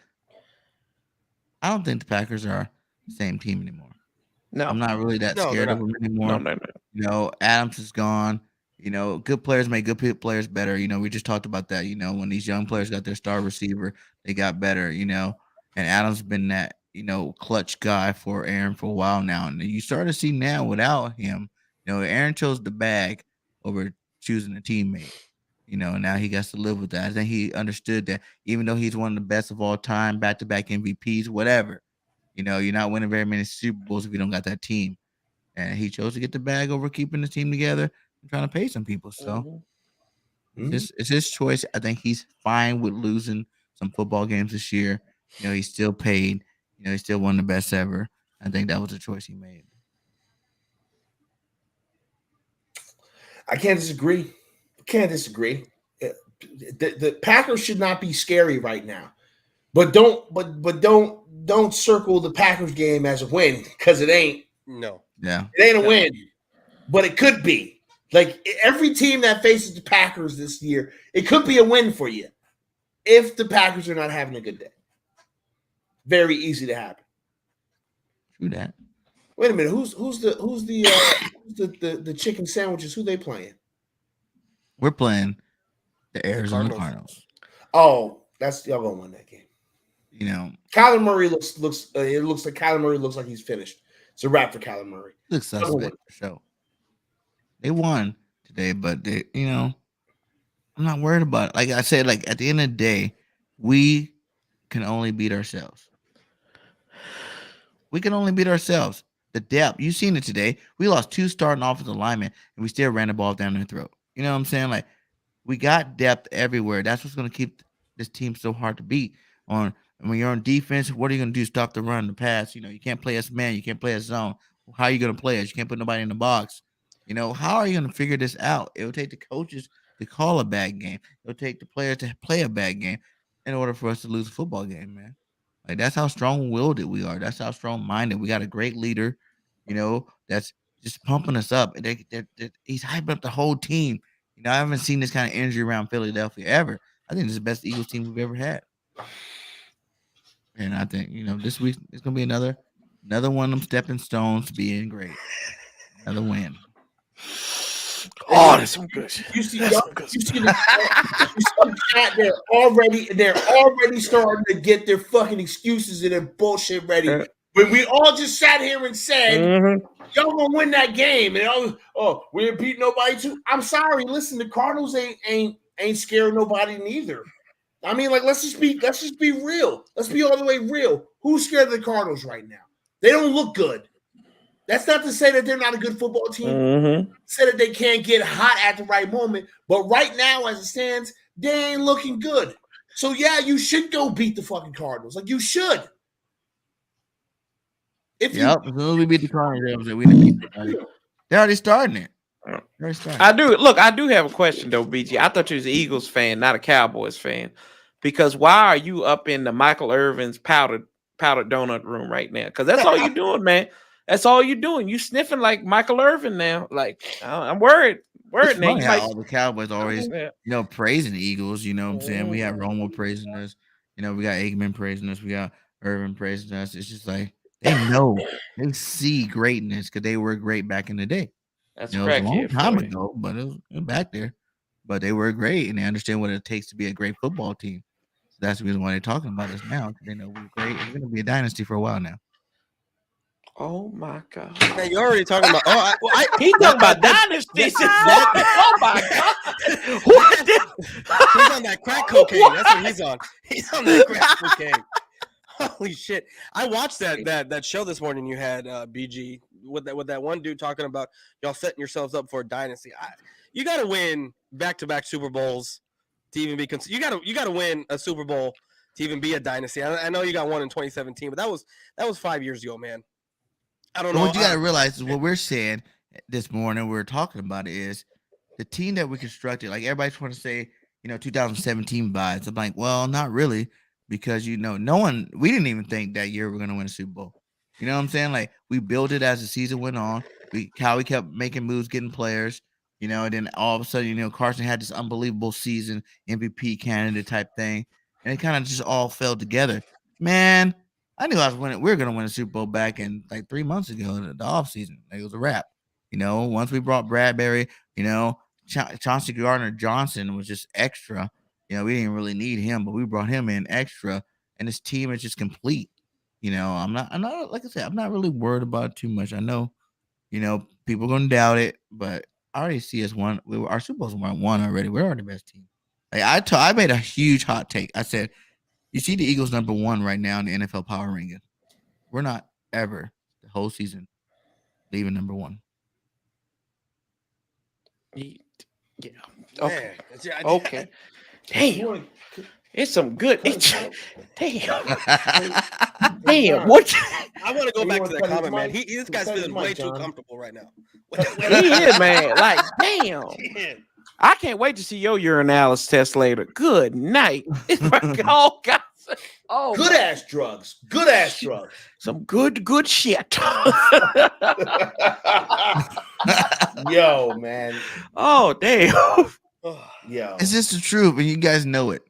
S1: I don't think the Packers are the same team anymore.
S4: No,
S1: I'm not really that scared of them anymore.
S4: No.
S1: Adams is gone. Good players make good players better. We just talked about that. When these young players got their star receiver, they got better. And Adams been that clutch guy for Aaron for a while now, and you start to see now without him, Aaron chose the bag over choosing a teammate. And now he gets to live with that. I think he understood that even though he's one of the best of all time, back-to-back MVPs, whatever, you're not winning very many Super Bowls if you don't got that team. And he chose to get the bag over keeping the team together and trying to pay some people. So it's his choice. I think he's fine with losing some football games this year. He's still paid. He's still one of the best ever. I think that was a choice he made.
S2: I can't disagree. The Packers should not be scary right now, but don't circle the Packers game as a win because it ain't.
S3: No,
S2: it ain't a win, but it could be. Like every team that faces the Packers this year, it could be a win for you if the Packers are not having a good day. Very easy to happen.
S1: True that.
S2: Wait a minute, who's the chicken sandwiches? Who they playing?
S1: We're playing the Arizona Cardinals.
S2: Oh, that's y'all gonna win that game.
S1: Kyler
S2: Murray looks like Kyler Murray looks like he's finished. It's a wrap for Kyler Murray.
S1: Looks suspect for sure. They won today, but I'm not worried about it. Like I said, like at the end of the day, we can only beat ourselves. We can only beat ourselves. The depth, you've seen it today. We lost 2 starting offensive linemen, and we still ran the ball down their throat. You know what I'm saying? Like, we got depth everywhere. That's what's going to keep this team so hard to beat. When you're on defense, what are you going to do? Stop the run, the pass. You can't play as man. You can't play as zone. How are you going to play us? You can't put nobody in the box. How are you going to figure this out? It will take the coaches to call a bad game. It will take the players to play a bad game in order for us to lose a football game, man. Like, that's how strong-willed we are. That's how strong-minded. We got a great leader, that's just pumping us up. He's hyping up the whole team. I haven't seen this kind of energy around Philadelphia ever. I think this is the best Eagles team we've ever had. And I think, this week it's going to be another one of them stepping stones to being great. Another win.
S4: Oh, that's some good shit.
S2: You see,
S4: That's
S2: y'all,
S4: some good
S2: you
S4: stuff.
S2: see the chat. They're already starting to get their fucking excuses and their bullshit ready. When we all just sat here and said, y'all gonna win that game, and we didn't beat nobody too. I'm sorry. Listen, the Cardinals ain't scared nobody neither. I mean, like let's just be real. Let's be all the way real. Who's scared of the Cardinals right now? They don't look good. That's not to say that they're not a good football team. Say that they can't get hot at the right moment. But right now, as it stands, they ain't looking good. So yeah, you should go beat the fucking Cardinals. Like you should.
S1: As soon as we beat the Cardinals, we didn't beat anybody. They're already starting it.
S4: I do have a question though, BG. I thought you was an Eagles fan, not a Cowboys fan. Because why are you up in the Michael Irvin's powdered donut room right now? Because that's all you're doing, man. That's all you're doing. You sniffing like Michael Irvin now. Like I'm worried.
S1: It's
S4: Now.
S1: funny how all the Cowboys always, praising the Eagles. You know what I'm saying? We have Romo praising us. We got Aikman praising us. We got Irvin praising us. It's just like they know, they see greatness because they were great back in the day.
S4: That's
S1: it was a long time ago, but it was back there. But they were great, and they understand what it takes to be a great football team. So that's the reason why they're talking about us now. They know we're great. We're going to be a dynasty for a while now.
S4: Oh my God!
S3: Man, you're already talking about.
S4: He talking about dynasty. Oh my God! What?
S3: He's on that crack cocaine. That's what he's on. He's on that crack cocaine. Holy shit! I watched that show this morning. You had BG with that one dude talking about y'all setting yourselves up for a dynasty. You got to win back-to-back Super Bowls to even be considered. You got to win a Super Bowl to even be a dynasty. I know you got one in 2017, but that was 5 years ago, man. I don't know.
S1: What you got to realize is what we're saying this morning. We're talking about is the team that we constructed. Like everybody's trying to say, 2017 vibes. I'm like, well, not really, because no one. We didn't even think that year we're gonna win a Super Bowl. You know what I'm saying? Like we built it as the season went on. Howie kept making moves, getting players. And then all of a sudden, Carson had this unbelievable season, MVP candidate type thing, and it kind of just all fell together. Man, I knew we were going to win a Super Bowl back in like 3 months ago in the offseason. Like, it was a wrap. Once we brought Bradbury, Chauncey Gardner-Johnson was just extra. We didn't really need him, but we brought him in extra, and this team is just complete. I'm not like I said, I'm not really worried about it too much. I know, people are going to doubt it, but I already see us one. Our Super Bowls won already. We're already the best team. Like I made a huge hot take. I said, you see the Eagles number 1 right now in the NFL power ranking. We're not ever the whole season leaving number 1.
S4: Yeah. Okay. Okay. Damn. It's some good. Damn. Damn. What?
S3: I want to go back to that comment, man. This guy's feeling way too comfortable right now.
S4: He is, man. Like, damn. I can't wait to see your urinalysis test later. Good night. Oh, God. Oh,
S2: good ass drugs. Good ass drugs.
S4: Some good shit.
S2: Yo, man.
S4: Oh, damn.
S2: Yo.
S1: It's just the truth, and you guys know it.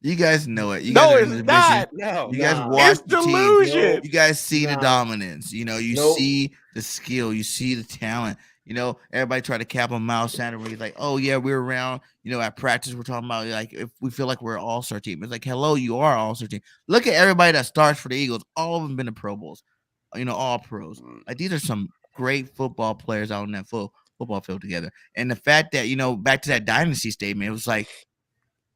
S1: You guys know it. You
S4: no,
S1: guys
S4: it's not.
S1: No, you guys watch the
S4: delusion.
S1: Team. You guys see the dominance. You see the skill. You see the talent. Everybody try to cap on Miles Sanders when he's like, oh, yeah, we're around. At practice, we're talking about, like, if we feel like we're an all-star team. It's like, hello, you are an all-star team. Look at everybody that starts for the Eagles. All of them been to Pro Bowls. All pros. Like, these are some great football players out in that football field together. And the fact that, back to that dynasty statement, it was like,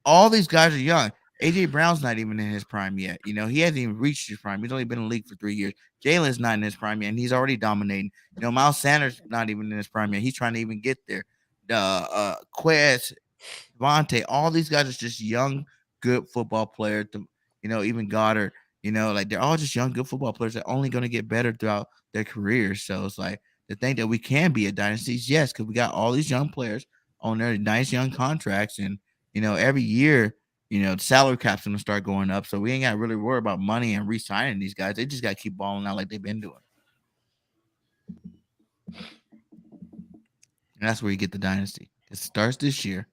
S1: all these guys are young. AJ Brown's not even in his prime yet. He hasn't even reached his prime. He's only been in the league for 3 years. Jalen's not in his prime yet, and he's already dominating. Miles Sanders not even in his prime yet. He's trying to even get there. Quez, Devontae, all these guys are just young, good football players. Even Goddard. Like they're all just young, good football players that are only going to get better throughout their careers. So it's like to think that we can be a dynasty, yes, because we got all these young players on their nice young contracts, and every year. The salary cap's going to start going up, so we ain't got to really worry about money and re-signing these guys. They just got to keep balling out like they've been doing. And that's where you get the dynasty. It starts this year,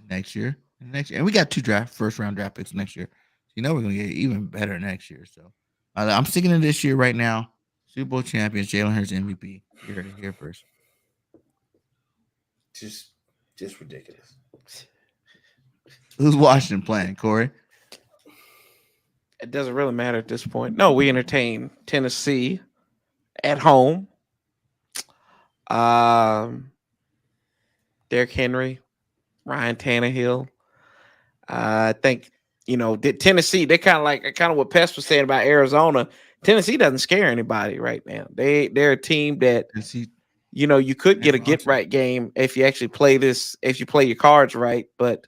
S1: next year, and next year. And we got 2 first-round draft picks next year. So we're going to get even better next year. So I'm sticking to this year right now. Super Bowl champions, Jalen Hurts MVP. You heard it here first.
S2: Just Just ridiculous.
S1: Who's Washington playing, Corey?
S4: It doesn't really matter at this point. No, we entertain Tennessee at home. Derrick Henry, Ryan Tannehill. I think Tennessee. They kind of what Pest was saying about Arizona. Tennessee doesn't scare anybody right now. They're a team that you could get a get right game if you actually play this. If you play your cards right, but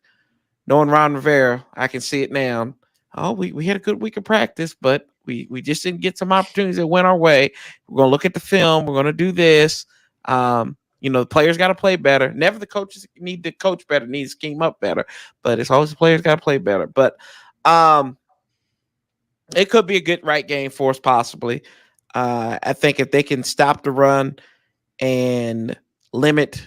S4: knowing Ron Rivera, I can see it now. Oh, we had a good week of practice, but we just didn't get some opportunities that went our way. We're gonna look at the film. We're gonna do this. The players got to play better. Never the coaches need to coach better, need to scheme up better. But it's always the players got to play better. But it could be a good right game for us, possibly. I think if they can stop the run and limit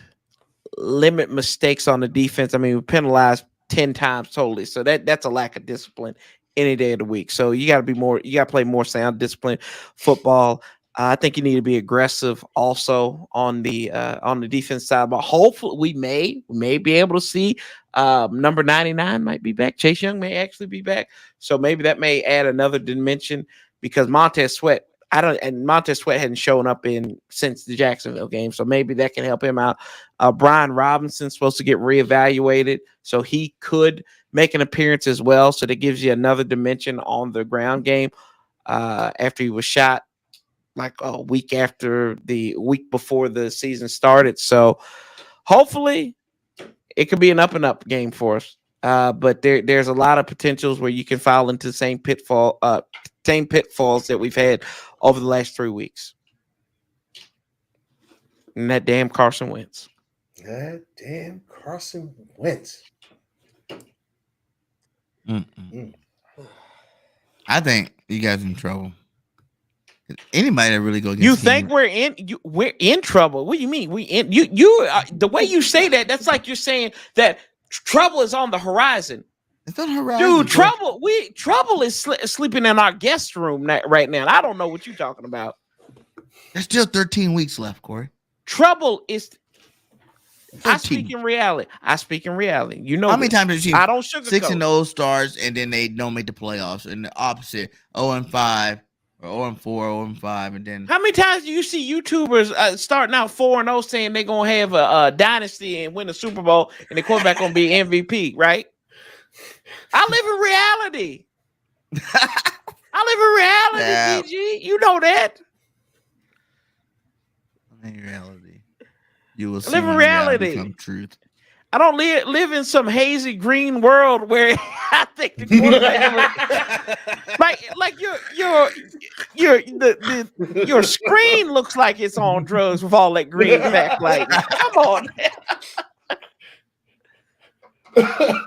S4: mistakes on the defense. I mean, we penalized 10 times totally. So that's a lack of discipline any day of the week. So you got to play more sound discipline football. I think you need to be aggressive also on the defense side. But hopefully we may be able to see number 99 might be back. Chase Young may actually be back. So maybe that may add another dimension because Montez Sweat hadn't shown up since the Jacksonville game. So maybe that can help him out. Brian Robinson's supposed to get reevaluated. So he could make an appearance as well. So that gives you another dimension on the ground game after he was shot like a week before the season started. So hopefully it could be an up and up game for us. But there's a lot of potentials where you can fall into the same pitfalls that we've had over the last 3 weeks. And that damn Carson Wentz.
S2: That damn Carson Wentz.
S1: I think you guys are in trouble. Anybody that really go against
S4: you think we're in trouble? What do you mean? The way you say that, that's like you're saying that trouble is on the horizon.
S1: It's on the horizon,
S4: dude. Trouble is sleeping in our guest room right now. I don't know what you're talking about.
S1: There's still 13 weeks left, Corey.
S4: Trouble is.
S1: 13.
S4: I speak in reality. You know
S1: how many times have you seen?
S4: I don't sugarcoat.
S1: 6-0 stars and then they don't make the playoffs, and the opposite 0-5 or 0-4, 0-5, and then
S4: how many times do you see YouTubers starting out 4-0 saying they're gonna have a dynasty and win the Super Bowl and the quarterback gonna be MVP, right? I live in reality.
S1: Yeah.
S4: GG. You know that.
S1: In reality, you will see
S4: live in reality
S1: become truth.
S4: I don't live in some hazy green world where I think the quarterback like your screen looks like it's on drugs with all that green backlight. Come on.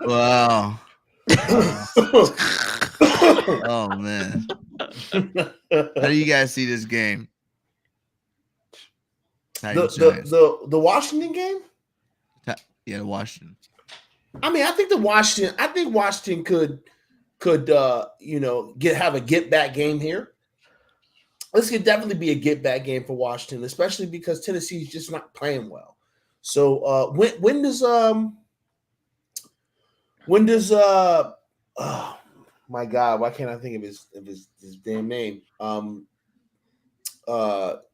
S1: Wow. Oh man. How do you guys see this game?
S2: The Washington game?
S1: Yeah, Washington.
S2: I mean, I think Washington could have a get back game here. This could definitely be a get back game for Washington, especially because Tennessee's just not playing well. So when does oh my God, why can't I think of his damn name?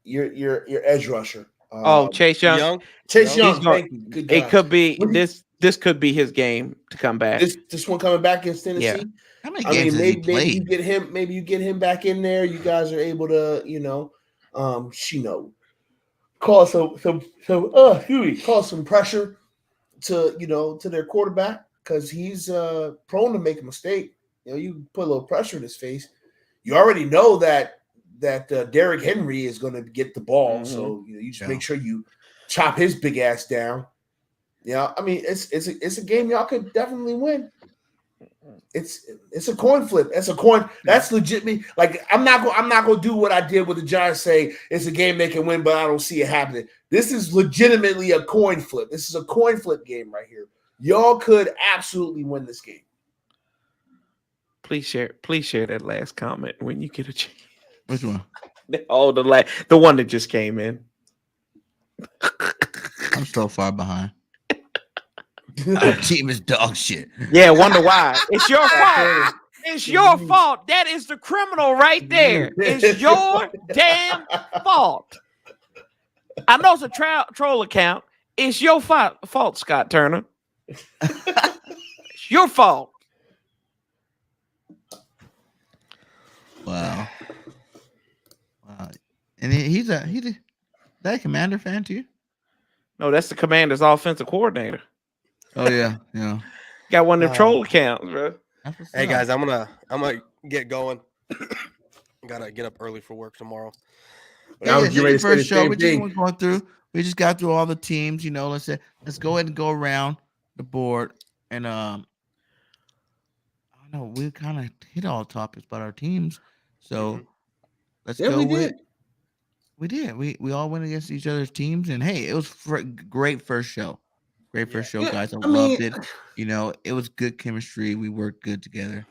S2: Your edge rusher.
S4: Chase Young.
S2: Chase Young.
S4: It could be this could be his game to come back.
S2: This one coming back against Tennessee.
S4: Yeah.
S1: How many games has he played?
S2: Maybe you get him back in there. You guys are able to, cause some pressure to their quarterback because he's prone to make a mistake. You put a little pressure in his face. You already know that Derrick Henry is going to get the ball, so you just make sure you chop his big ass down. Yeah, I mean it's a game y'all could definitely win. It's a coin flip. That's a coin. That's legit. Like I'm not gonna do what I did with the Giants. Say it's a game they can win, but I don't see it happening. This is legitimately a coin flip. This is a coin flip game right here. Y'all could absolutely win this game.
S4: Please share that last comment when you get a chance.
S1: Which one?
S4: Oh, the one that just came in.
S1: I'm so far behind. Our team is dog shit.
S4: Yeah, wonder why. It's your fault. It's your fault. That is the criminal right there. It's your damn fault. I know it's a troll account. It's your fault, Scott Turner. It's your fault.
S1: Wow. And he's that Commander fan too?
S4: No, that's the Commander's offensive coordinator.
S1: Oh yeah.
S4: Got one of them troll accounts, bro.
S3: Hey guys, I'm gonna get going. Gotta get up early for work tomorrow.
S2: I was getting ready to say the
S1: first show.
S2: same
S1: We
S2: thing.
S1: just going through. We just got through all the teams. Let's go ahead and go around the board. And I don't know. We kind of hit all topics about our teams. So let's go
S2: we
S1: with.
S2: did.
S1: We did. We all went against each other's teams, and hey, it was great first show. Great first show, guys. I loved it. It was good chemistry. We worked good together.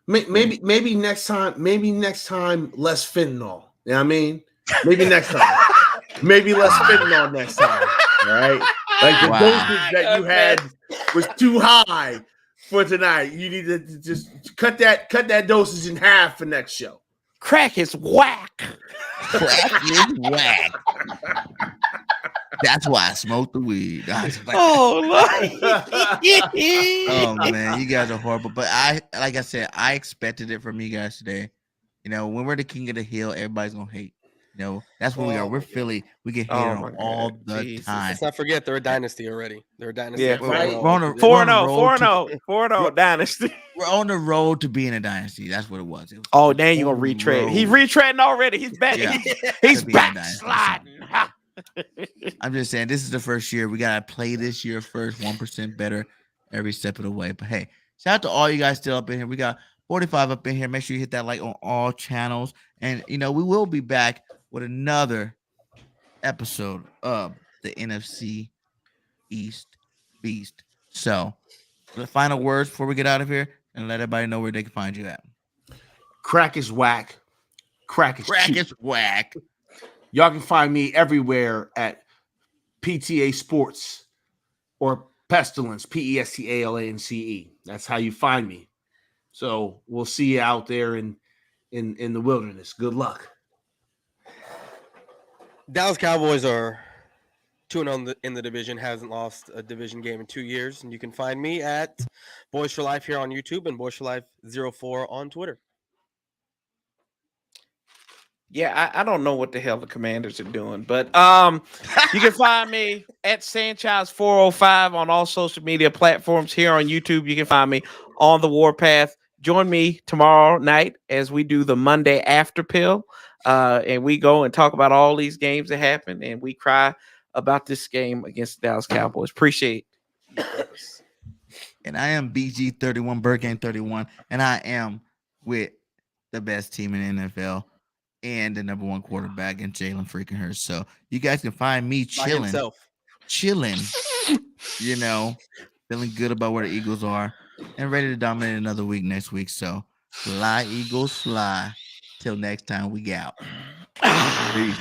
S2: Maybe next time, less fentanyl. You know what I mean? Maybe next time. Maybe less fentanyl next time. All right. Like the dosage that you had was too high for tonight. You need to just cut that dosage in half for next show.
S4: Crack is whack.
S1: Crack is whack. That's why I smoke the weed.
S4: Oh,
S1: oh man, you guys are horrible. But like I said, I expected it from you guys today. When we're the king of the hill, everybody's gonna hate. That's what we are. We're Philly. We get hated on all the time.
S3: Let's not forget they're a dynasty already. They're a dynasty.
S4: Yeah,
S1: we're on a
S4: 4-0 dynasty.
S1: We're on the road to being a dynasty. That's what it was.
S4: Oh, now you're gonna retread. He's retreading already. He's back.
S1: Yeah.
S4: He's backsliding.
S1: I'm just saying, this is the first year. We gotta play this year first, 1% better every step of the way. But hey, shout out to all you guys still up in here. We got 45 up in here. Make sure you hit that like on all channels. And we will be back with another episode of the NFC East Beast. So, the final words before we get out of here, and let everybody know where they can find you at.
S2: Crack is whack. Crack is
S1: whack.
S2: Y'all can find me everywhere at PTA Sports or Pestilence, PESTALANCE. That's how you find me. So we'll see you out there in the wilderness. Good luck.
S3: Dallas Cowboys are 2-0 in the division, hasn't lost a division game in 2 years. And you can find me at Boys for Life here on YouTube and Boys for Life 04 on Twitter.
S4: Yeah, I don't know what the hell the Commanders are doing, but you can find me at Sanchez405 on all social media platforms. Here on YouTube, you can find me on the Warpath. Join me tomorrow night as we do the Monday After Pill, and we go and talk about all these games that happen, and we cry about this game against the Dallas Cowboys. Appreciate it.
S1: And I am BG31, Burgame 31, and I am with the best team in the NFL. And the number one quarterback in Jalen freaking Hurts. So you guys can find me chilling, feeling good about where the Eagles are and ready to dominate another week next week. So fly, Eagles, fly. Till next time we get out. Peace.